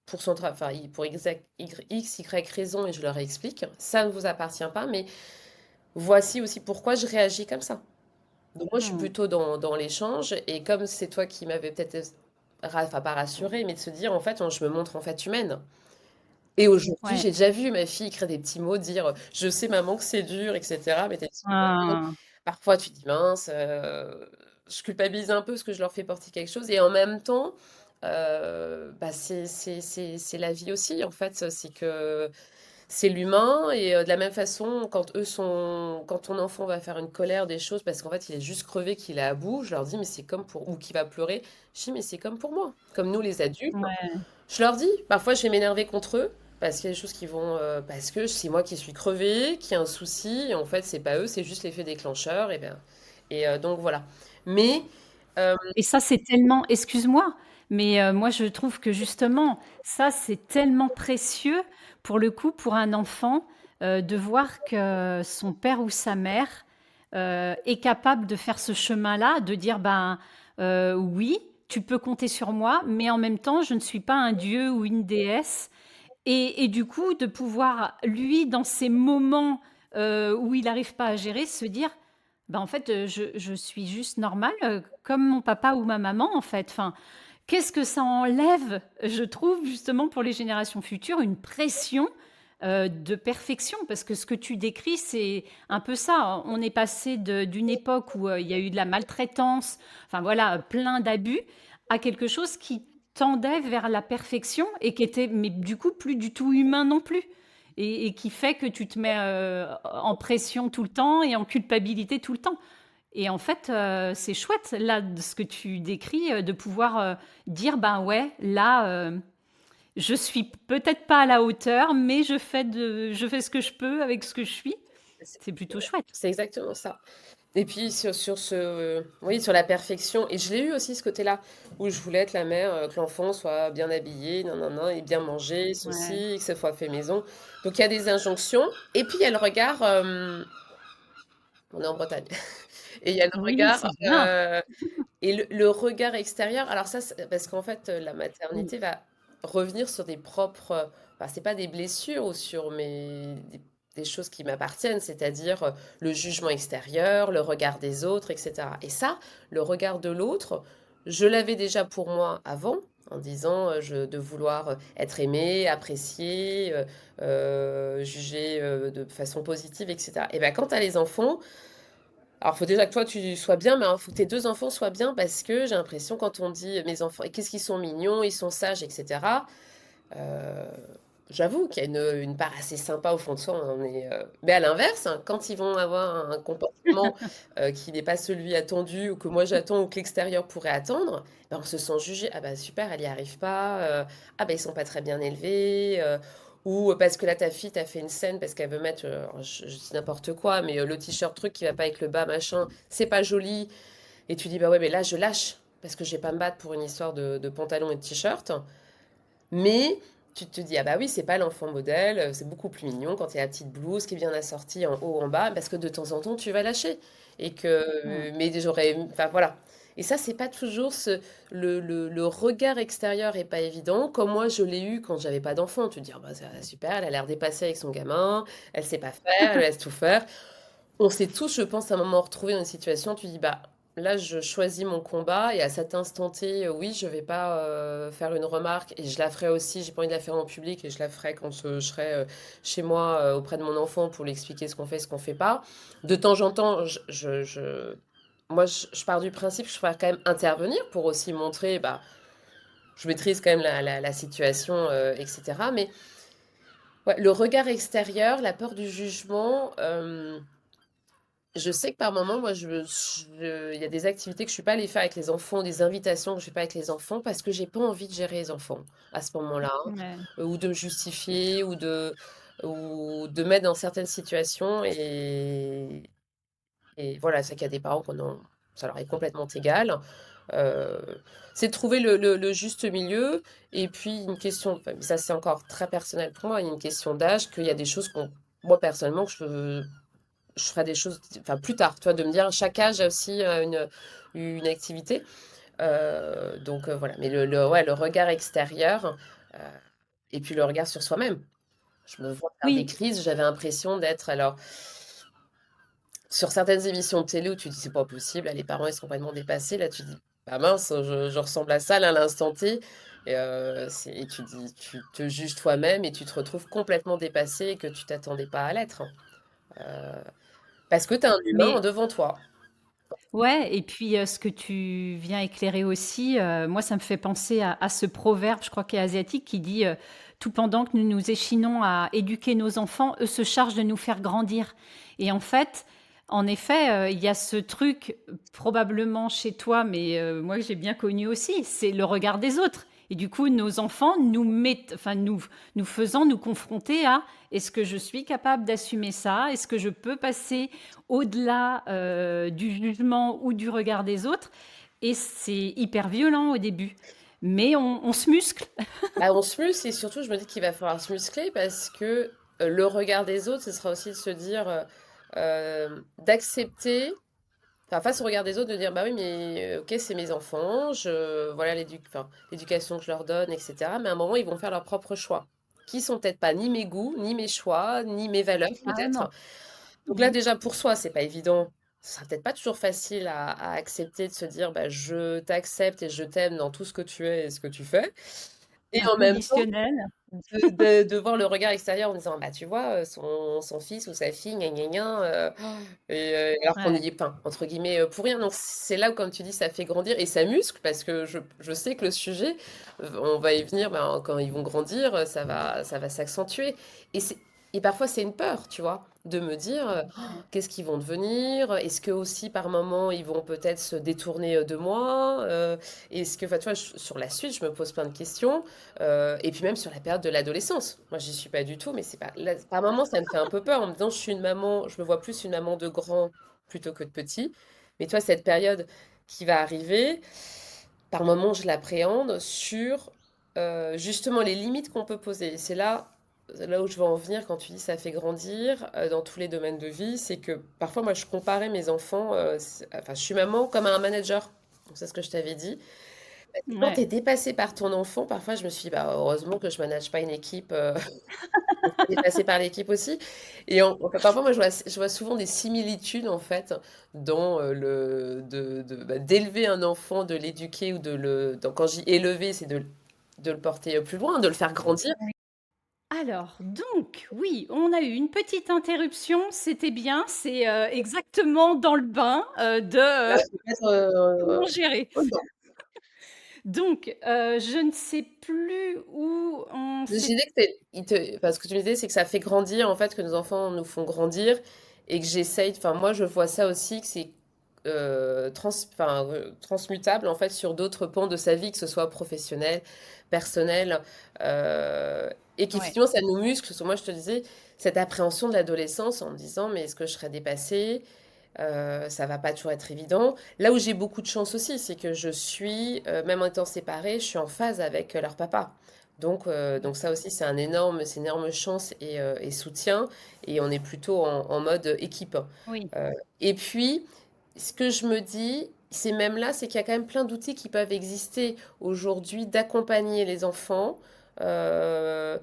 pour son travail, enfin, pour X, Y raison, et je leur explique. Ça ne vous appartient pas, mais voici aussi pourquoi je réagis comme ça. Donc moi, je suis Mmh. plutôt dans l'échange, et comme c'est toi qui m'avais peut-être, enfin pas rassurée, mais de se dire, en fait, je me montre en fait humaine. Et aujourd'hui, Ouais. j'ai déjà vu ma fille écrire des petits mots, dire, je sais maman que c'est dur, etc. Mais t'es Ah. parfois tu te dis, mince, je culpabilise un peu parce que je leur fais porter quelque chose, et en même temps, bah, c'est la vie aussi, en fait, c'est que c'est l'humain et de la même façon, quand ton enfant va faire une colère des choses parce qu'en fait il est juste crevé, qu'il est à bout, je leur dis mais c'est comme pour ou qu'il va pleurer, je dis mais c'est comme pour moi, comme nous les adultes. Ouais. Je leur dis, parfois je vais m'énerver contre eux parce qu'il y a des choses qui vont parce que c'est moi qui suis crevée, qui a un souci et en fait c'est pas eux, c'est juste l'effet déclencheur et donc voilà. Mais euh, Et ça, c'est tellement, excuse-moi, mais moi, je trouve que justement, ça, c'est tellement précieux pour le coup, pour un enfant, de voir que son père ou sa mère, est capable de faire ce chemin-là, de dire: «Ben, oui, tu peux compter sur moi, mais en même temps, je ne suis pas un dieu ou une déesse». Et du coup, de pouvoir, lui, dans ces moments, où il n'arrive pas à gérer, se dire: «Bah, en fait, je suis juste normal, comme mon papa ou ma maman, en fait». Enfin, qu'est-ce que ça enlève, je trouve, justement, pour les générations futures, une pression, de perfection. Parce que ce que tu décris, c'est un peu ça. On est passé d'une époque où, il y a eu de la maltraitance, enfin voilà, plein d'abus, à quelque chose qui tendait vers la perfection et qui était, mais du coup, plus du tout humain non plus. Et qui fait que tu te mets, en pression tout le temps et en culpabilité tout le temps. Et en fait, c'est chouette, là, de ce que tu décris, de pouvoir, dire: «Ben, ouais, là, je suis peut-être pas à la hauteur, mais je fais ce que je peux avec ce que je suis». c'est C'est plutôt chouette. c'est exactement ça. Et puis oui, sur la perfection, et je l'ai eu aussi ce côté-là, où je voulais être la mère, que l'enfant soit bien habillé, non, non, non, et bien mangé, Ouais. ceci, que ce soit fait maison. Donc il y a des injonctions, et puis il y a le regard, on est en Bretagne, et il y a le Oui, regard, c'est bien. et le regard extérieur. Alors ça, parce qu'en fait, la Mmh. maternité va revenir sur des propres, enfin, c'est pas des blessures ou sur des choses qui m'appartiennent, c'est-à-dire le jugement extérieur, le regard des autres, etc. Et ça, le regard de l'autre, je l'avais déjà pour moi avant, en disant de vouloir être aimé, apprécié, jugé de façon positive, etc. Et ben quand tu as les enfants, alors faut déjà que toi tu sois bien, mais il faut que tes deux enfants soient bien parce que j'ai l'impression quand on dit mes enfants, qu'est-ce qu'ils sont mignons, ils sont sages, etc. euh, J'avoue qu'il y a une part assez sympa au fond de soi. Mais à l'inverse, hein, quand ils vont avoir un comportement qui n'est pas celui attendu ou que moi j'attends ou que l'extérieur pourrait attendre, ben on se sent jugé. Ah bah super, elle n'y arrive pas. Ah bah ils sont pas très bien élevés. Ou parce que là ta fille t'a fait une scène parce qu'elle veut mettre, je dis n'importe quoi, mais le t-shirt truc qui va pas avec le bas machin, c'est pas joli. Et tu dis bah ouais mais là je lâche parce que je vais pas me battre pour une histoire de pantalon et de t-shirt. Mais tu te dis, ah bah oui, c'est pas l'enfant modèle, c'est beaucoup plus mignon quand il y a la petite blouse qui est bien assortie en haut, en bas, parce que de temps en temps, tu vas lâcher. Et que, Mmh. mais j'aurais, enfin voilà. Et ça, c'est pas toujours le regard extérieur est pas évident, comme moi je l'ai eu quand j'avais pas d'enfant. Tu te dis, ah bah c'est super, elle a l'air dépassée avec son gamin, elle sait pas faire, elle laisse tout faire. On s'est tous, je pense, à un moment retrouvé dans une situation, tu dis, bah, là, je choisis mon combat et à cet instant T, oui, je vais pas faire une remarque et je la ferai aussi, j'ai pas envie de la faire en public et je la ferai quand je serai chez moi auprès de mon enfant pour lui expliquer ce qu'on fait, ce qu'on fait pas. De temps en temps, moi, je pars du principe que je préfère quand même intervenir pour aussi montrer, bah, je maîtrise quand même la situation, etc. Mais ouais, le regard extérieur, la peur du jugement, je sais que par moment, moi, il y a des activités que je suis pas allée faire avec les enfants, des invitations que je fais pas avec les enfants parce que j'ai pas envie de gérer les enfants à ce moment-là, hein, Ouais. ou de me justifier, ou de mettre dans certaines situations. Et voilà, c'est qu'il y a des parents ça leur est complètement égal. Euh, c'est de trouver le juste milieu. Et puis, une question, enfin, mais ça c'est encore très personnel pour moi, il y a une question d'âge, qu'il y a des choses moi personnellement, je ferai des choses, enfin plus tard, tu vois, de me dire chaque âge a aussi une activité. Donc voilà, mais ouais, le regard extérieur euh, et puis le regard sur soi-même. Je me vois faire des Oui, crises, j'avais l'impression d'être, alors, sur certaines émissions de télé où tu dis c'est pas possible, là, les parents ils sont complètement dépassés, là tu dis, bah mince, je ressemble à ça là, à l'instant T. Et tu dis, tu te juges toi-même et tu te retrouves complètement dépassé et que tu t'attendais pas à l'être, hein. Euh, Parce que tu as un humain mais devant toi. ouais, et puis ce que tu viens éclairer aussi, moi ça me fait penser à ce proverbe, je crois qu'il est asiatique, qui dit tout pendant que nous nous échinons à éduquer nos enfants, eux se chargent de nous faire grandir. Et en fait, en effet, il y a ce truc probablement chez toi, mais moi que j'ai bien connu aussi, c'est le regard des autres. Et du coup, nos enfants nous mettent, enfin nous faisant nous confronter à est-ce que je suis capable d'assumer ça? Est-ce que je peux passer au-delà du jugement ou du regard des autres? Et c'est hyper violent au début. Mais on se muscle. Bah, on se muscle et surtout, je me dis qu'il va falloir se muscler parce que le regard des autres, ce sera aussi de se dire, d'accepter, enfin, face au regard des autres, de dire, bah oui, mais ok, c'est mes enfants, voilà l'éducation que je leur donne, etc. Mais à un moment, ils vont faire leurs propres choix, qui sont peut-être pas ni mes goûts, ni mes choix, ni mes valeurs, Ah peut-être. non. Donc là, Mhm. déjà, pour soi, c'est pas évident. Ce sera peut-être pas toujours facile à accepter de se dire, bah, je t'accepte et je t'aime dans tout ce que tu es et ce que tu fais. Et en même temps, Inconditionnel. de voir le regard extérieur en disant, bah, tu vois, son fils ou sa fille, gna gna gna, alors qu'on Ouais. n'y est pas, entre guillemets, pour rien. Donc c'est là où, comme tu dis, ça fait grandir et ça muscle parce que je sais que le sujet, on va y venir, bah, quand ils vont grandir, ça va s'accentuer. Et c'est, et parfois c'est une peur, tu vois, de me dire, qu'est-ce qu'ils vont devenir? Est-ce que aussi par moment ils vont peut-être se détourner de moi? Est-ce que, enfin, tu vois, sur la suite, je me pose plein de questions. Et puis même sur la période de l'adolescence. Moi, j'y suis pas du tout, mais c'est pas. Là, par moments, ça me fait un peu peur en me disant, je suis une maman, je me vois plus une maman de grand plutôt que de petit. Mais toi, cette période qui va arriver, par moments, je l'appréhende sur justement les limites qu'on peut poser. Et c'est là où je veux en venir quand tu dis ça fait grandir dans tous les domaines de vie, c'est que parfois, moi, je comparais mes enfants, enfin, je suis maman comme un manager. Donc, c'est ce que je t'avais dit. Quand tu Ouais. es dépassé par ton enfant, parfois je me suis dit, bah, heureusement que je manage pas une équipe. on s'est déplacé par l'équipe aussi. Et enfin, parfois, moi, je vois souvent des similitudes, en fait, dans d'élever un enfant, de l'éduquer ou donc, quand j'y élever, c'est de le porter plus loin, de le faire grandir. Alors, donc, oui, on a eu une petite interruption, c'était bien, c'est, exactement dans le bain, Là, faut mettre, comment gérer. dedans. Donc, je ne sais plus où on Je s'est disais que enfin, ce que tu me disais, c'est que ça fait grandir, en fait, que nos enfants nous font grandir et que j'essaye, enfin, moi, je vois ça aussi, que c'est transmutable, en fait, sur d'autres pans de sa vie, que ce soit professionnel, personnel, euh, et ouais, qu'effectivement, ça nous muscle. Parce que moi, je te disais, cette appréhension de l'adolescence en me disant, mais est-ce que je serais dépassée? Ça va pas toujours être évident. Là où j'ai beaucoup de chance aussi, c'est que je suis, même en étant séparée, je suis en phase avec leur papa. Donc ça aussi, c'est une énorme chance et soutien. Et on est plutôt en mode équipe. oui. Euh, et puis, ce que je me dis, c'est même là, c'est qu'il y a quand même plein d'outils qui peuvent exister aujourd'hui d'accompagner les enfants. Euh,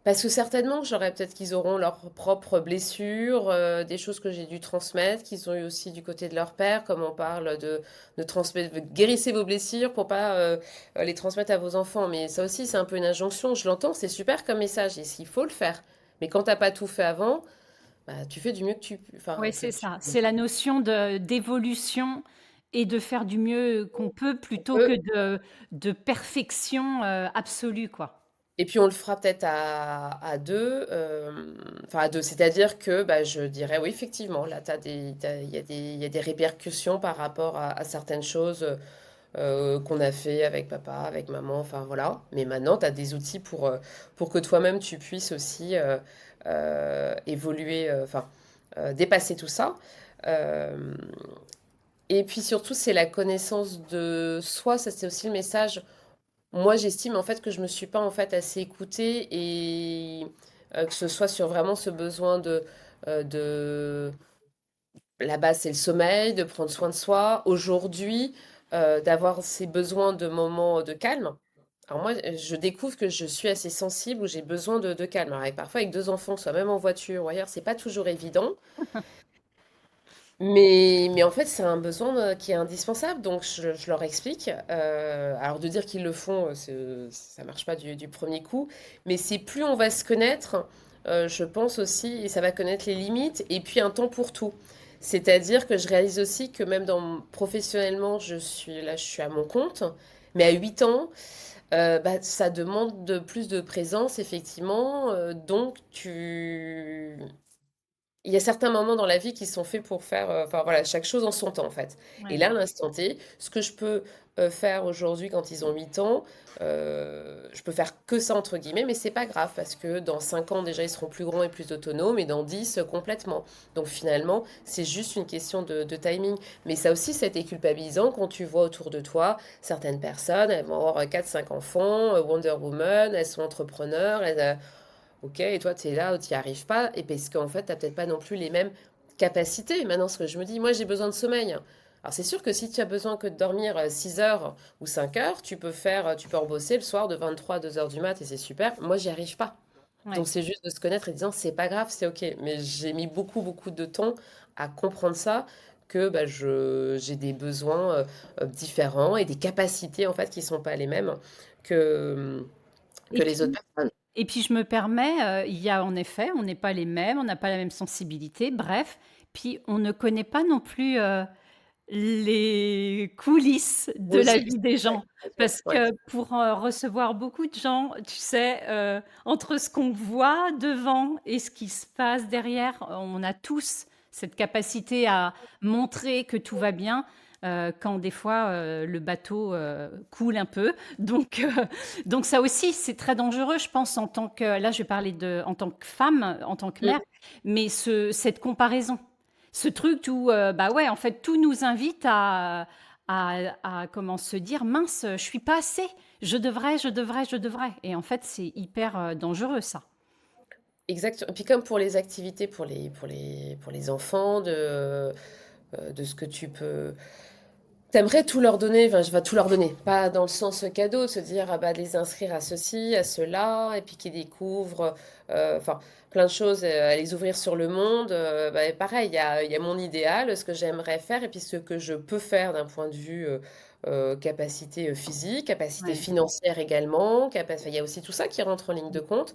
Parce que certainement, j'aurais peut-être qu'ils auront leurs propres blessures, des choses que j'ai dû transmettre, qu'ils ont eu aussi du côté de leur père, comme on parle de transmettre, guérissez vos blessures pour pas les transmettre à vos enfants. Mais ça aussi, c'est un peu une injonction. Je l'entends, c'est super comme message, et s'il faut le faire. Mais quand t'as pas tout fait avant, bah, tu fais du mieux Oui, enfin, que c'est tu ça. C'est la notion de d'évolution et de faire du mieux qu'on peut plutôt que peux. de perfection, absolue, quoi. Et puis on le fera peut-être à deux, enfin à deux, c'est-à-dire que bah, je dirais oui, effectivement, là, il y a des répercussions par rapport à certaines choses qu'on a fait avec papa, avec maman, enfin voilà. Mais maintenant, tu as des outils pour que toi-même tu puisses aussi évoluer, enfin dépasser tout ça. Euh, et puis surtout, c'est la connaissance de soi, ça c'est aussi le message. Moi, j'estime en fait que je me suis pas en fait assez écoutée et que ce soit sur vraiment ce besoin de la base, c'est le sommeil, de prendre soin de soi. Aujourd'hui, d'avoir ces besoins de moments de calme. Alors moi, je découvre que je suis assez sensible où j'ai besoin de calme. Alors, parfois avec deux enfants, soit même en voiture ou ailleurs, c'est pas toujours évident. Mais en fait, c'est un besoin qui est indispensable, donc je leur explique. Alors de dire qu'ils le font, ça marche pas du premier coup, mais c'est plus on va se connaître, je pense aussi, et ça va connaître les limites, et puis un temps pour tout. C'est-à-dire que je réalise aussi que même professionnellement, je suis à mon compte, mais à 8 ans, bah, ça demande plus de présence, effectivement, donc il y a certains moments dans la vie qui sont faits pour faire, enfin voilà, chaque chose en son temps en fait. Et Ouais. là, à l'instant T, ce que je peux faire aujourd'hui quand ils ont 8 ans, je peux faire que ça entre guillemets, mais c'est pas grave parce que dans 5 ans déjà ils seront plus grands et plus autonomes et dans 10 complètement. Donc finalement, c'est juste une question de timing. Mais ça aussi, ça a été culpabilisant quand tu vois autour de toi certaines personnes, elles vont avoir 4 5 enfants, Wonder Woman, elles sont entrepreneurs, OK, et toi, tu es là, tu n'y arrives pas, et parce qu'en fait, tu n'as peut-être pas non plus les mêmes capacités. Maintenant, ce que je me dis, moi, j'ai besoin de sommeil. Alors, c'est sûr que si tu as besoin que de dormir 6 heures ou 5 heures, tu peux en bosser le soir de 23 à 2 heures du mat, et c'est super. Moi, j'y arrive pas. Donc, Ouais. c'est juste de se connaître et disant, c'est pas grave, c'est OK. Mais j'ai mis beaucoup, beaucoup de temps à comprendre ça, que bah, j'ai des besoins différents et des capacités, en fait, qui sont pas les mêmes que, Et que les autres puis personnes. et puis je me permets, il y a en effet, on n'est pas les mêmes, on n'a pas la même sensibilité, bref. Puis on ne connaît pas non plus, les coulisses de Oui, la vie des ouais, gens. complètement, Parce ouais. que pour, recevoir beaucoup de gens, tu sais, entre ce qu'on voit devant et ce qui se passe derrière, on a tous cette capacité à montrer que tout va bien, quand des fois, le bateau, coule un peu. Donc donc ça aussi, c'est très dangereux, je pense, en tant que là, je vais parler en tant que femme, en tant que Mmh. mère, mais cette comparaison. Ce truc où, bah ouais, en fait, tout nous invite à comment se dire: «Mince, je suis pas assez, je devrais, je devrais, je devrais» et en fait, c'est hyper, dangereux ça. Exact. Et puis comme pour les activités pour les enfants, de ce que tu peux T'aimerais tout leur donner, enfin, je vais tout leur donner, pas dans le sens cadeau, de se dire, ah bah, de les inscrire à ceci, à cela, et puis qu'ils découvrent, enfin, plein de choses, à les ouvrir sur le monde. Bah, pareil, il y a mon idéal, ce que j'aimerais faire, et puis ce que je peux faire d'un point de vue capacité physique, capacité Ouais. financière également, il y a aussi tout ça qui rentre en ligne de compte.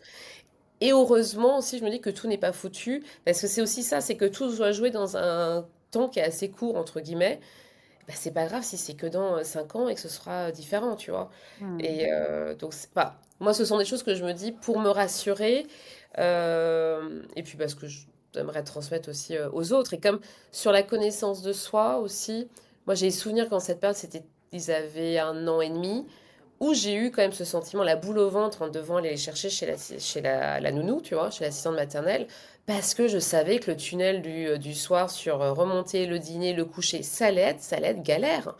Et heureusement aussi, je me dis que tout n'est pas foutu, parce que c'est aussi ça, c'est que tout doit jouer dans un temps qui est assez court, entre guillemets. Bah, c'est pas grave si c'est que dans 5 ans et que ce sera différent, tu vois. Mmh. Et donc, bah, moi, ce sont des choses que je me dis pour me rassurer, et puis parce que j'aimerais transmettre aussi aux autres. Et comme sur la connaissance de soi aussi, moi j'ai souvenir quand cette période, ils avaient 1 an et demi, où j'ai eu quand même ce sentiment, la boule au ventre en devant aller les chercher chez la nounou, tu vois, chez l'assistante maternelle, parce que je savais que le tunnel du soir sur remonter le dîner, le coucher, ça allait être galère.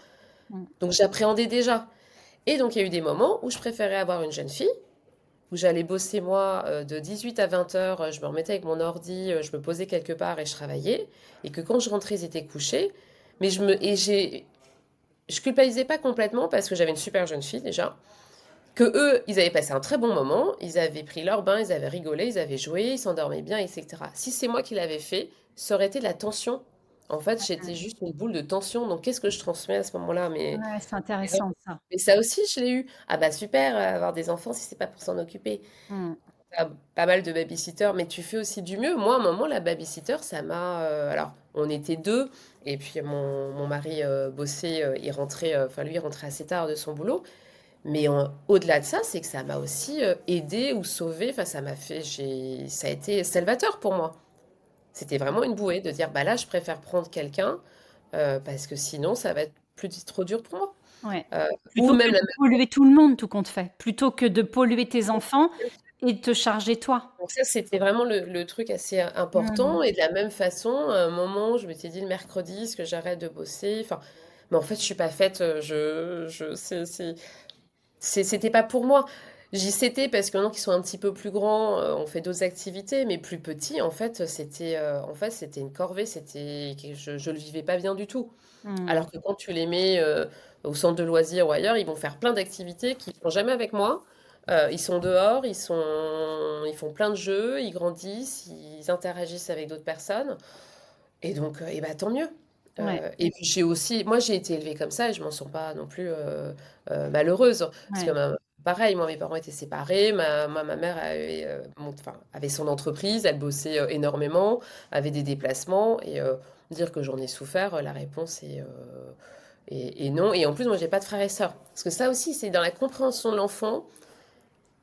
Mmh. Donc j'appréhendais déjà. Et donc il y a eu des moments où je préférais avoir une jeune fille, où j'allais bosser moi de 18 à 20 heures, je me remettais avec mon ordi, je me posais quelque part et je travaillais, et que quand je rentrais, ils étaient couchés. Mais je culpabilisais pas complètement parce que j'avais une super jeune fille déjà, que eux, ils avaient passé un très bon moment, ils avaient pris leur bain, ils avaient rigolé, ils avaient joué, ils s'endormaient bien, etc. Si c'est moi qui l'avais fait, ça aurait été de la tension. En fait, j'étais juste une boule de tension. Donc, qu'est-ce que je transmets à ce moment-là? Ouais, c'est Mais non. intéressant ça. Mais ça aussi, je l'ai eu. Ah bah super, avoir des enfants si c'est pas pour s'en occuper. Mmh. T'as pas mal de babysitters, mais tu fais aussi du mieux. Moi, à un moment, la babysitter, ça m'a. Alors, on était deux, et puis mon mari bossait, il rentrait, enfin lui, il rentrait assez tard de son boulot. Mais au-delà de ça, c'est que ça m'a aussi aidé ou sauvé. Enfin, ça a été salvateur pour moi. C'était vraiment une bouée de dire, bah là, je préfère prendre quelqu'un parce que sinon, ça va être trop dur pour moi. Ouais. Euh, ou Plutôt que même la de polluer tout le monde, tout compte fait. Plutôt que de polluer tes enfants et de te charger toi. Donc ça, c'était vraiment le truc assez Mmh. important. Et de la même façon, à un moment, je m'étais dit le mercredi, ce que j'arrête de bosser. Enfin, mais en fait, je suis pas faite. C'était pas pour moi. J'y c'était parce que maintenant qu'ils sont un petit peu plus grands, on fait d'autres activités, mais plus petits, en fait, c'était une corvée. Je le vivais pas bien du tout. Mmh. Alors que quand tu les mets au centre de loisirs ou ailleurs, ils vont faire plein d'activités qu'ils font jamais avec moi. Ils sont dehors, ils font plein de jeux, ils grandissent, ils interagissent avec d'autres personnes. Et donc, et bah, tant mieux. Ouais, Et puis moi j'ai été élevée comme ça et je m'en sens pas non plus malheureuse. Parce que ouais. pareil, moi mes parents étaient séparés, ma mère avait son entreprise, elle bossait énormément, avait des déplacements. Et dire que j'en ai souffert, la réponse est non. Et en plus, moi j'ai pas de frères et sœurs. Parce que ça aussi, c'est dans la compréhension de l'enfant,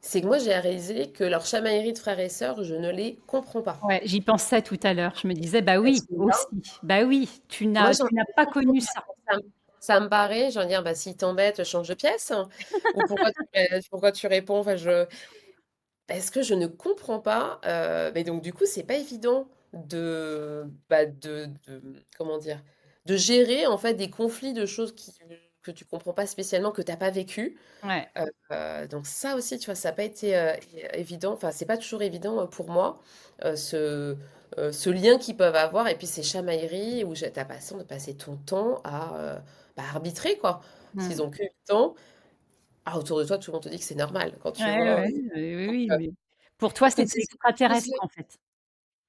c'est que moi j'ai réalisé que leur chamaillerie de frères et sœurs, je ne les comprends pas. Ouais, j'y pensais tout à l'heure. Je me disais: «Bah Parce oui, que là, aussi. Bah oui, moi, tu n'as pas connu ça». ça me paraît, j'ai envie de dire, bah, s'il t'embête, change de pièce, hein. Ou pourquoi tu réponds? Enfin, parce que je ne comprends pas, mais donc du coup, c'est pas évident comment dire? De gérer, en fait, des conflits de choses que tu comprends pas spécialement, que tu as pas vécu. Ouais. Donc ça aussi, tu vois, ça a pas été, évident. Enfin, c'est pas toujours évident, pour moi, ce lien qu'ils peuvent avoir et puis ces chamailleries où tu as l'impression de passer ton temps à, bah, arbitrer, quoi. S'ils Mmh. ont que 8 ans, autour de toi, tout le monde te dit que c'est normal quand tu Ouais, vois? ouais, oui, oui, Heu, mais pour toi, toutes c'était ces extraterrestre, choses-là. en fait.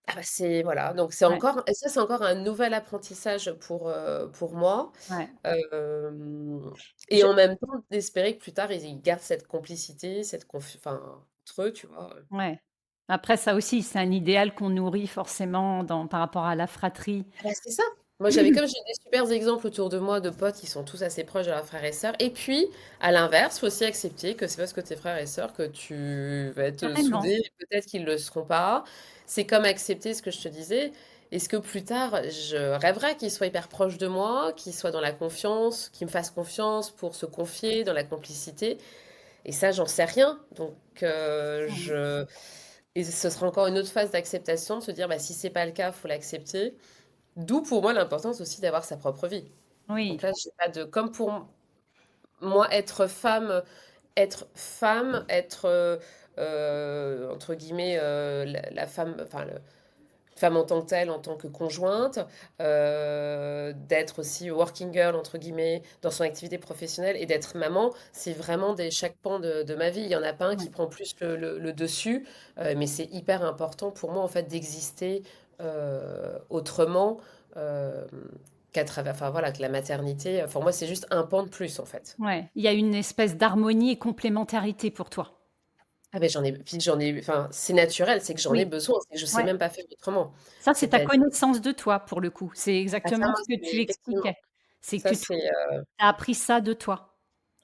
Ah bah, voilà, donc c'est Ouais, encore et ça, c'est encore un nouvel apprentissage pour moi. ouais. Hem Et Je en même temps, d'espérer que plus tard, ils gardent cette complicité, enfin, entre eux, tu vois? Ouais. Après ça aussi, c'est un idéal qu'on nourrit forcément par rapport à la fratrie. Ah bah, c'est ça. Comme j'ai des super exemples autour de moi de potes qui sont tous assez proches de leurs frères et sœurs. Et puis, à l'inverse, faut aussi accepter que c'est parce que tes frères et sœurs que tu vas être Carrément. soudé, et peut-être qu'ils le seront pas. C'est comme accepter ce que je te disais. Est-ce que plus tard, je rêverais qu'ils soient hyper proches de moi, qu'ils soient dans la confiance, qu'ils me fassent confiance pour se confier dans la complicité? Et ça, j'en sais rien. Donc, Mmh. et ce sera encore une autre phase d'acceptation, de se dire, bah, si c'est pas le cas, faut l'accepter. D'où pour moi l'importance aussi d'avoir sa propre vie. Donc Oui. là, j'ai pas de comme pour moi être, entre guillemets, la femme, enfin le femme en tant que telle, en tant que conjointe, d'être aussi «working girl» entre guillemets dans son activité professionnelle et d'être maman, c'est vraiment des chaque pan de ma vie. Il y en a pas un qui Ouais. prend plus le dessus, mais c'est hyper important pour moi, en fait, d'exister, autrement, hem, qu'à travers enfin voilà, que la maternité, enfin moi, c'est juste un pan de plus, en fait. Ouais, il y a une espèce d'harmonie et complémentarité pour toi? Ah beh, j'en ai enfin, c'est naturel, c'est que j'en ai Oui, besoin, c'est que je sais ouais. même pas faire autrement. Ça, c'est ta C'est-à-dire connaissance de toi, pour le coup. C'est ah ça, exactement moi, ce que c'est tu effectivement, expliquais. C'est que ça, tu c'est, as appris ça de toi.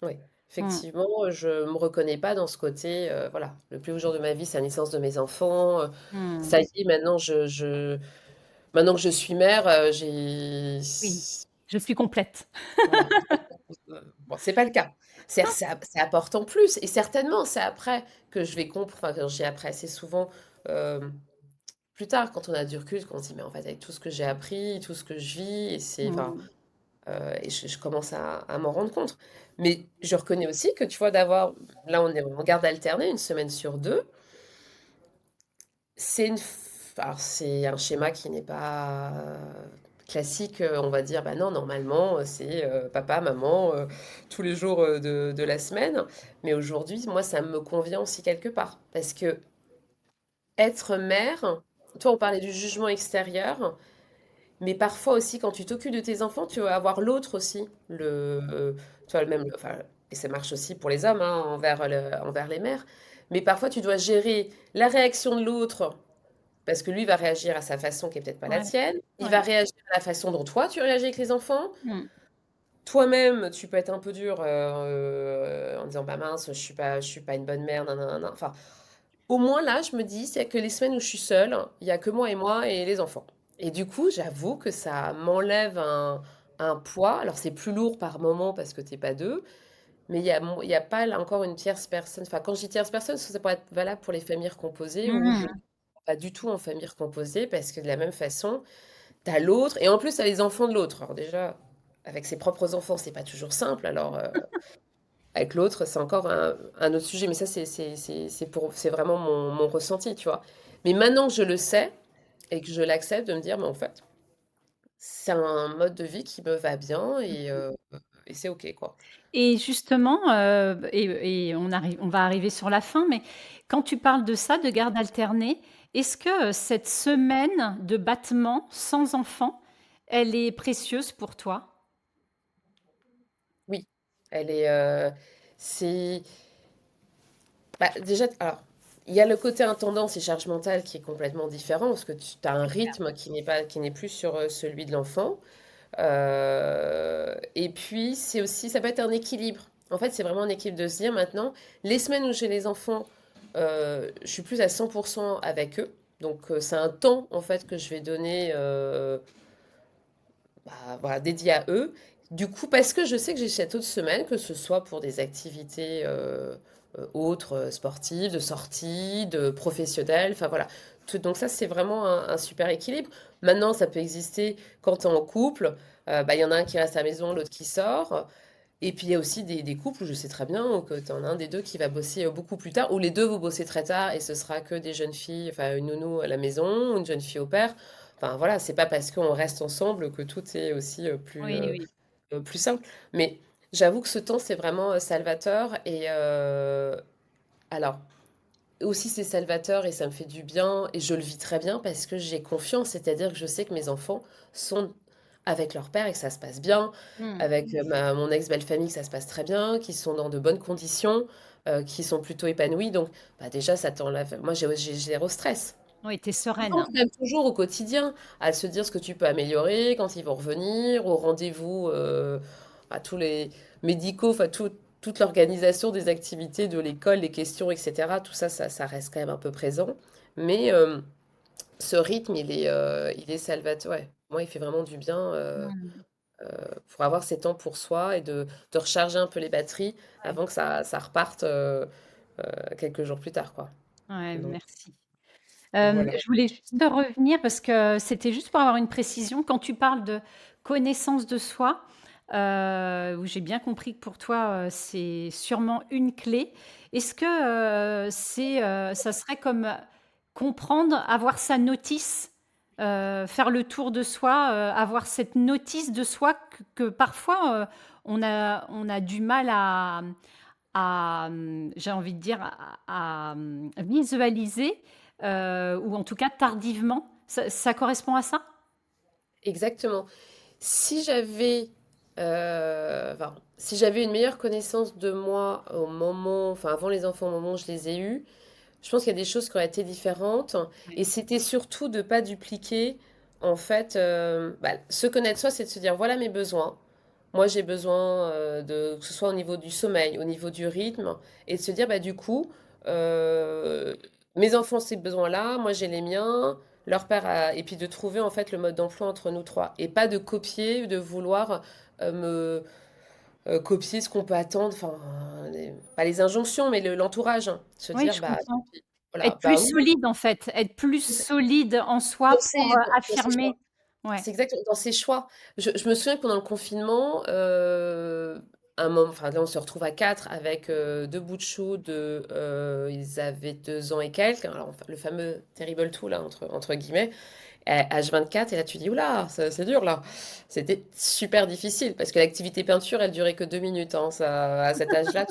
oui, Mmh. effectivement, je me reconnais pas dans ce côté, voilà, le plus beau jour de ma vie, c'est la naissance de mes enfants, Mmh. ça y est, maintenant que je suis mère, j'ai Oui, je suis complète. voilà, bon, c'est pas le cas. C'est important plus et certainement, c'est après que je vais enfin, quand j'ai appris assez souvent, hem, plus tard, quand on a du recul, qu'on se dit: «Mais en fait, avec tout ce que j'ai appris, tout ce que je vis» et c'est enfin, Mmh. et je commence à m'en rendre compte. Mais je reconnais aussi que, tu vois, d'avoir là, on est en garde alternée 1 semaine sur 2, c'est une f alors c'est un schéma qui n'est pas classique, on va dire: «Bah non, normalement, c'est, papa, maman, tous les jours, de la semaine». Mais aujourd'hui, moi, ça me convient aussi quelque part. Parce que être mère, toi, on parlait du jugement extérieur, mais parfois aussi, quand tu t'occupes de tes enfants, tu vas avoir l'autre aussi, tu vois, le même, enfin, et ça marche aussi pour les hommes, hein, envers les mères. Mais parfois, tu dois gérer la réaction de l'autre, parce que lui va réagir à sa façon qui est peut-être pas la Ouais, tienne. Il va ouais. réagir à la façon dont toi, tu réagis avec les enfants. Mmh. Toi-même, tu peux être un peu dur en disant, bah mince, je suis pas une bonne mère, nanana. Enfin, au moins là, je me dis, c'est que les semaines où je suis seule, il y a que moi et les enfants. Et du coup, j'avoue que ça m'enlève un poids. Alors, c'est plus lourd par moment parce que t'es pas deux, mais il y a pas là encore une tierce personne. Enfin, quand je dis tierce personne, ça pourrait être valable pour les familles recomposées où je ne Mmh. suis pas du tout en famille recomposée parce que de la même façon, t'as l'autre et en plus, t'as les enfants de l'autre. Alors déjà, avec ses propres enfants, c'est pas toujours simple. Alors, avec l'autre, c'est encore un autre sujet, mais ça, c'est vraiment mon ressenti, tu vois. Mais maintenant que je le sais et que je l'accepte, de me dire, mais en fait, c'est un mode de vie qui me va bien et c'est OK, quoi. Et justement, et on va arriver sur la fin, mais quand tu parles de ça, de garde alternée, est-ce que, cette semaine de battement sans enfant, elle est précieuse pour toi? Oui, elle est, c'est bah, déjà, alors, il y a le côté intendance et charge mentale qui est complètement différent parce que tu as un C'est clair. rythme qui n'est plus sur celui de l'enfant. Et puis, c'est aussi, ça peut être un équilibre. En fait, c'est vraiment un équilibre de se dire maintenant, les semaines où j'ai les enfants, je suis plus à 100% avec eux. Donc, c'est un temps, en fait, que je vais donner bah, voilà, dédié à eux. Du coup, parce que je sais que j'ai cette autre semaine, que ce soit pour des activités autres, sportives, de sortie, de professionnelles, enfin voilà. Donc ça, c'est vraiment un super équilibre. Maintenant, ça peut exister quand tu es en couple. Bah, il y en a un qui reste à la maison, l'autre qui sort. Et puis il y a aussi des couples où je sais très bien que tu en as un des deux qui va bosser beaucoup plus tard, ou les deux vont bosser très tard et ce sera que des jeunes filles, enfin une nounou à la maison, une jeune fille au père. Enfin voilà, c'est pas parce qu'on reste ensemble que tout est aussi Oui, oui. plus simple. Mais j'avoue que ce temps, c'est vraiment salvateur. Et alors, aussi, c'est salvateur et ça me fait du bien. Et je le vis très bien parce que j'ai confiance. C'est-à-dire que je sais que mes enfants sont avec leur père et que ça se passe bien. Mmh. Avec mon ex-belle-famille, que ça se passe très bien. Qui sont dans de bonnes conditions. Qui sont plutôt épanouis. Donc, bah, déjà, ça t'enlève. Moi, j'ai zéro stress. Oui, tu es Tu sereine. penses quand même toujours au quotidien, à se dire ce que tu peux améliorer quand ils vont revenir, au rendez-vous, à tous les médicaux, enfin toute l'organisation des activités de l'école, les questions, etc. Tout ça, ça reste quand même un peu présent. Mais ce rythme, il est salvateur. Ouais. Moi, il fait vraiment du bien Mmh. pour avoir ces temps pour soi et de recharger un peu les batteries Ouais, avant que ça reparte quelques jours plus tard, quoi. ouais, Donc merci. voilà. Je voulais juste revenir parce que c'était juste pour avoir une précision. Quand tu parles de connaissance de soi, où j'ai bien compris que pour toi, c'est sûrement une clé. Est-ce que, ça serait comme, comprendre, avoir sa notice, faire le tour de soi, avoir cette notice de soi que parfois, on a du mal j'ai envie de dire visualiser, ou en tout cas tardivement. Ça correspond à ça? Exactement. Si j'avais, enfin, si j'avais une meilleure connaissance de moi au moment, enfin avant les enfants, au moment où je les ai eus, je pense qu'il y a des choses qui auraient été différentes. Ouais. Et c'était surtout de pas dupliquer, en fait, bah, se connaître soi, c'est de se dire, voilà mes besoins. Moi, j'ai besoin que ce soit au niveau du sommeil, au niveau du rythme, et de se dire, bah, du coup, euh, mes enfants ont ces besoins-là, moi j'ai les miens, leur père a... Et puis de trouver en fait le mode d'emploi entre nous trois, et pas de copier, de vouloir me copier ce qu'on peut attendre, enfin, pas les injonctions, mais l'entourage, hein. Se Oui, dire, je bah, comprends. voilà, Être plus bah oui, solide en fait, être plus c'est ça. solide en soi Dans pour, dans ses choix. affirmer. Ouais. C'est exactement dans ses choix. Je me souviens que pendant le confinement, un moment, enfin là on se retrouve à 4 avec 2 bouts de chou ils avaient 2 ans et quelques, alors enfin, le fameux terrible two là entre guillemets, H24 et là tu dis oula, c'est dur là. C'était super difficile parce que l'activité peinture elle durait que 2 minutes hein, à cet âge-là.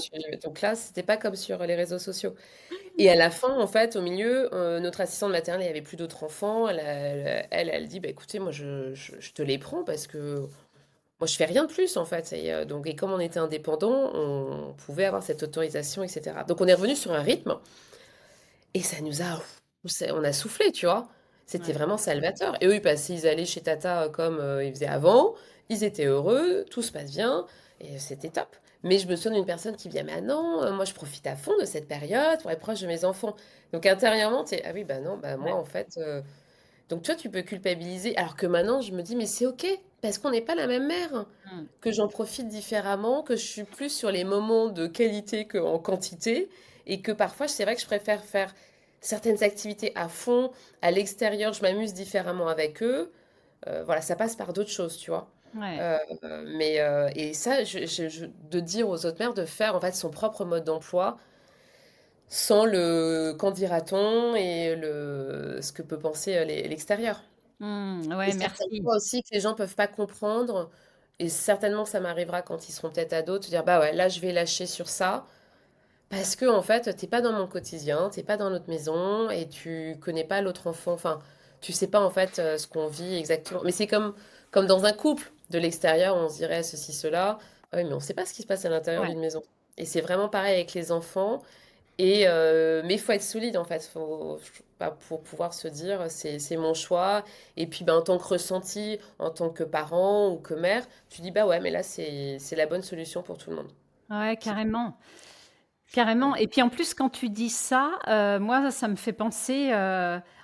Donc là c'était pas comme sur les réseaux sociaux. Et à la fin, en fait, au milieu, notre assistante maternelle, il n'y avait plus d'autres enfants. Elle dit, bah, écoutez, moi, je te les prends parce que moi, je fais rien de plus, en fait. Et comme on était indépendant, on pouvait avoir cette autorisation, etc. Donc, on est revenu sur un rythme et ça nous a, on a soufflé, tu vois. C'était Ouais. vraiment salvateur. Et eux, ils allaient chez Tata comme ils faisaient avant. Ils étaient heureux, tout se passe bien et c'était top. Mais je me souviens d'une personne qui me dit, ah, mais non, moi je profite à fond de cette période pour être proche de mes enfants. Donc intérieurement, tu es, ah oui, bah non, bah moi Ouais. en fait. Donc tu vois, tu peux culpabiliser. Alors que maintenant, je me dis, mais c'est ok, parce qu'on n'est pas la même mère. Mmh. Que j'en profite différemment, que je suis plus sur les moments de qualité qu'en quantité. Et que parfois, c'est vrai que je préfère faire certaines activités à fond, à l'extérieur, je m'amuse différemment avec eux. Voilà, ça passe par d'autres choses, tu vois. Ouais. Euh, et ça, de dire aux autres mères de faire en fait son propre mode d'emploi sans le qu'en dira-t-on et ce que peut penser l'extérieur. Mmh. Et Ouais, certaines merci. fois aussi que les gens peuvent pas comprendre, et certainement que ça m'arrivera quand ils seront peut-être ados, de dire bah ouais, là je vais lâcher sur ça, parce que en fait, t'es pas dans mon quotidien, t'es pas dans notre maison, et tu connais pas l'autre enfant, enfin, tu sais pas en fait ce qu'on vit exactement. Mais c'est comme dans un couple, de l'extérieur, on se dirait ceci, cela, ah oui, mais on sait pas ce qui se passe à l'intérieur Ouais. d'une maison. Et c'est vraiment pareil avec les enfants. Mais il faut être solide en fait, bah, pour pouvoir se dire c'est mon choix. Et puis bah, en tant que ressenti, en tant que parent ou que mère, tu dis bah ouais, mais là c'est la bonne solution pour tout le monde. Ouais, Qui- carrément. Carrément, voilà. et puis en plus quand tu dis ça, moi ça me fait penser,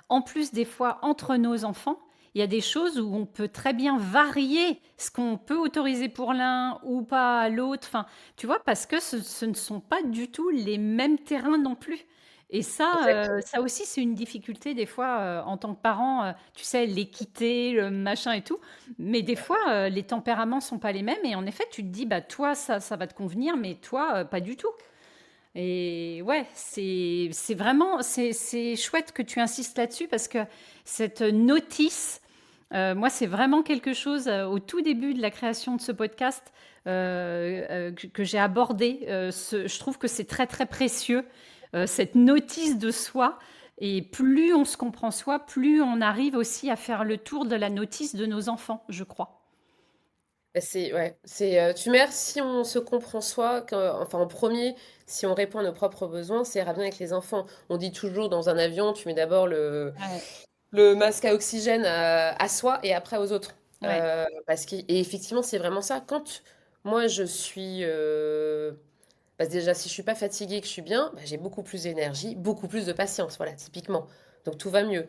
en plus des fois entre nos enfants, il y a des choses où on peut très bien varier ce qu'on peut autoriser pour l'un ou pas à l'autre, enfin, tu vois? Parce que ce ne sont pas du tout les mêmes terrains non plus, et Exactement. ça aussi c'est une difficulté des fois, en tant que parent, tu sais l'équité, le machin et tout, mais des fois, les tempéraments sont pas les mêmes et en effet tu te dis: «Bah toi ça va te convenir, mais toi, pas du tout». Et ouais, c'est vraiment c'est chouette que tu insistes là-dessus parce que cette notice, moi, c'est vraiment quelque chose, au tout début de la création de ce podcast, que j'ai abordé, je trouve que c'est très, très précieux, cette notice de soi, et plus on se comprend soi, plus on arrive aussi à faire le tour de la notice de nos enfants, je crois. Bah, ouais, tu mères si on se comprend soi, enfin en premier, si on répond à nos propres besoins, ça ira bien avec les enfants. On dit toujours dans un avion, tu mets d'abord Ouais, le masque à oxygène à soi et après aux autres. ouais, Et effectivement, c'est vraiment ça. Quand moi je suis. Parce que déjà, si je suis pas fatiguée, que je suis bien, bah, j'ai beaucoup plus d'énergie, beaucoup plus de patience, voilà, typiquement. Donc tout va mieux.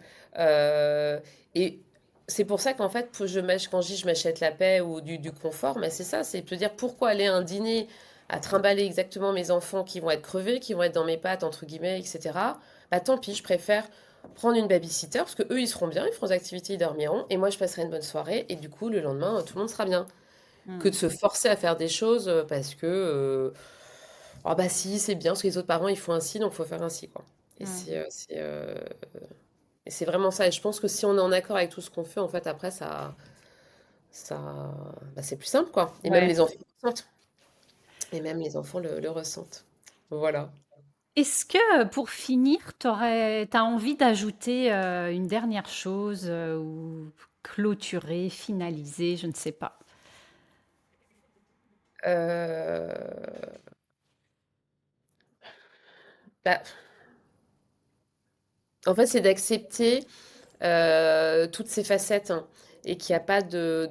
Et c'est pour ça qu'en fait, quand je dis je m'achète la paix ou du confort, mais c'est ça, c'est de se dire pourquoi aller à un dîner à trimballer exactement mes enfants qui vont être crevés, qui vont être dans mes pattes, entre guillemets, etc. Bah tant pis, je préfère prendre une babysitter parce que eux ils seront bien, ils feront des activités, ils dormiront, et moi je passerai une bonne soirée, et du coup le lendemain tout le monde sera bien. Que mmh, de se forcer à faire des choses parce que ah bah si c'est bien parce que les autres parents ils font ainsi donc faut faire ainsi quoi. Et mmh. c'est Et c'est vraiment ça et je pense que si on est en accord avec tout ce qu'on fait, en fait, après ça bah, c'est plus simple, quoi et même Ouais. les enfants le ressentent et même les enfants le ressentent. Voilà. Est-ce que, pour finir, tu as envie d'ajouter, une dernière chose, ou clôturer, finaliser, je ne sais pas? Heu, bah, en fait, c'est d'accepter, toutes ces facettes, hein, et qu'il y a pas de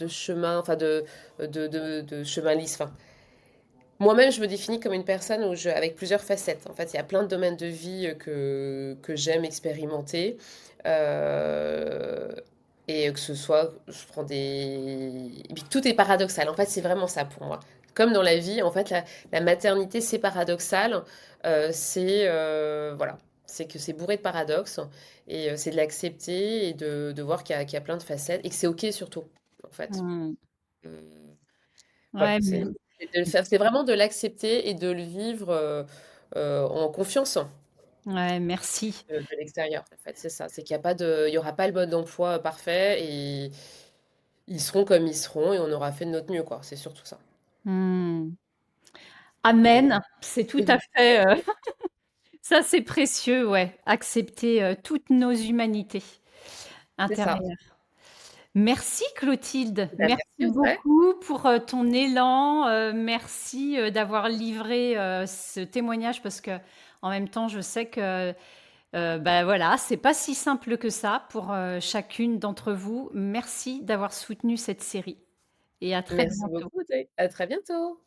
chemin, enfin de chemin lisse. Enfin, moi-même, je me définis comme une personne avec plusieurs facettes. En fait, il y a plein de domaines de vie que j'aime expérimenter. Euh, et que ce soit, je prends des... Et puis tout est paradoxal. En fait, c'est vraiment ça pour moi. Comme dans la vie, en fait, la maternité, c'est paradoxal. Voilà. C'est que c'est bourré de paradoxes. Et c'est de l'accepter et de voir qu'il y a plein de facettes. Et que c'est OK surtout, en fait. Mmh. Euh, voilà, Ouais, mais c'est de le faire, c'est vraiment de l'accepter et de le vivre en confiance ouais, merci. de l'extérieur. En fait, c'est ça. C'est qu'il y a pas de, il y aura pas le mode d'emploi parfait et ils seront comme ils seront et on aura fait de notre mieux, quoi. C'est surtout ça. Mmh. Amen, c'est tout à fait, ça c'est précieux, ouais, accepter, toutes nos humanités C'est ça. intérieures. Merci Clotilde, Eh ben, merci merci Audrey. beaucoup pour, ton élan, merci, d'avoir livré, ce témoignage parce que en même temps je sais que, bah, voilà, c'est pas si simple que ça pour, chacune d'entre vous. Merci d'avoir soutenu cette série et à très Merci bientôt. beaucoup, Audrey. À très bientôt.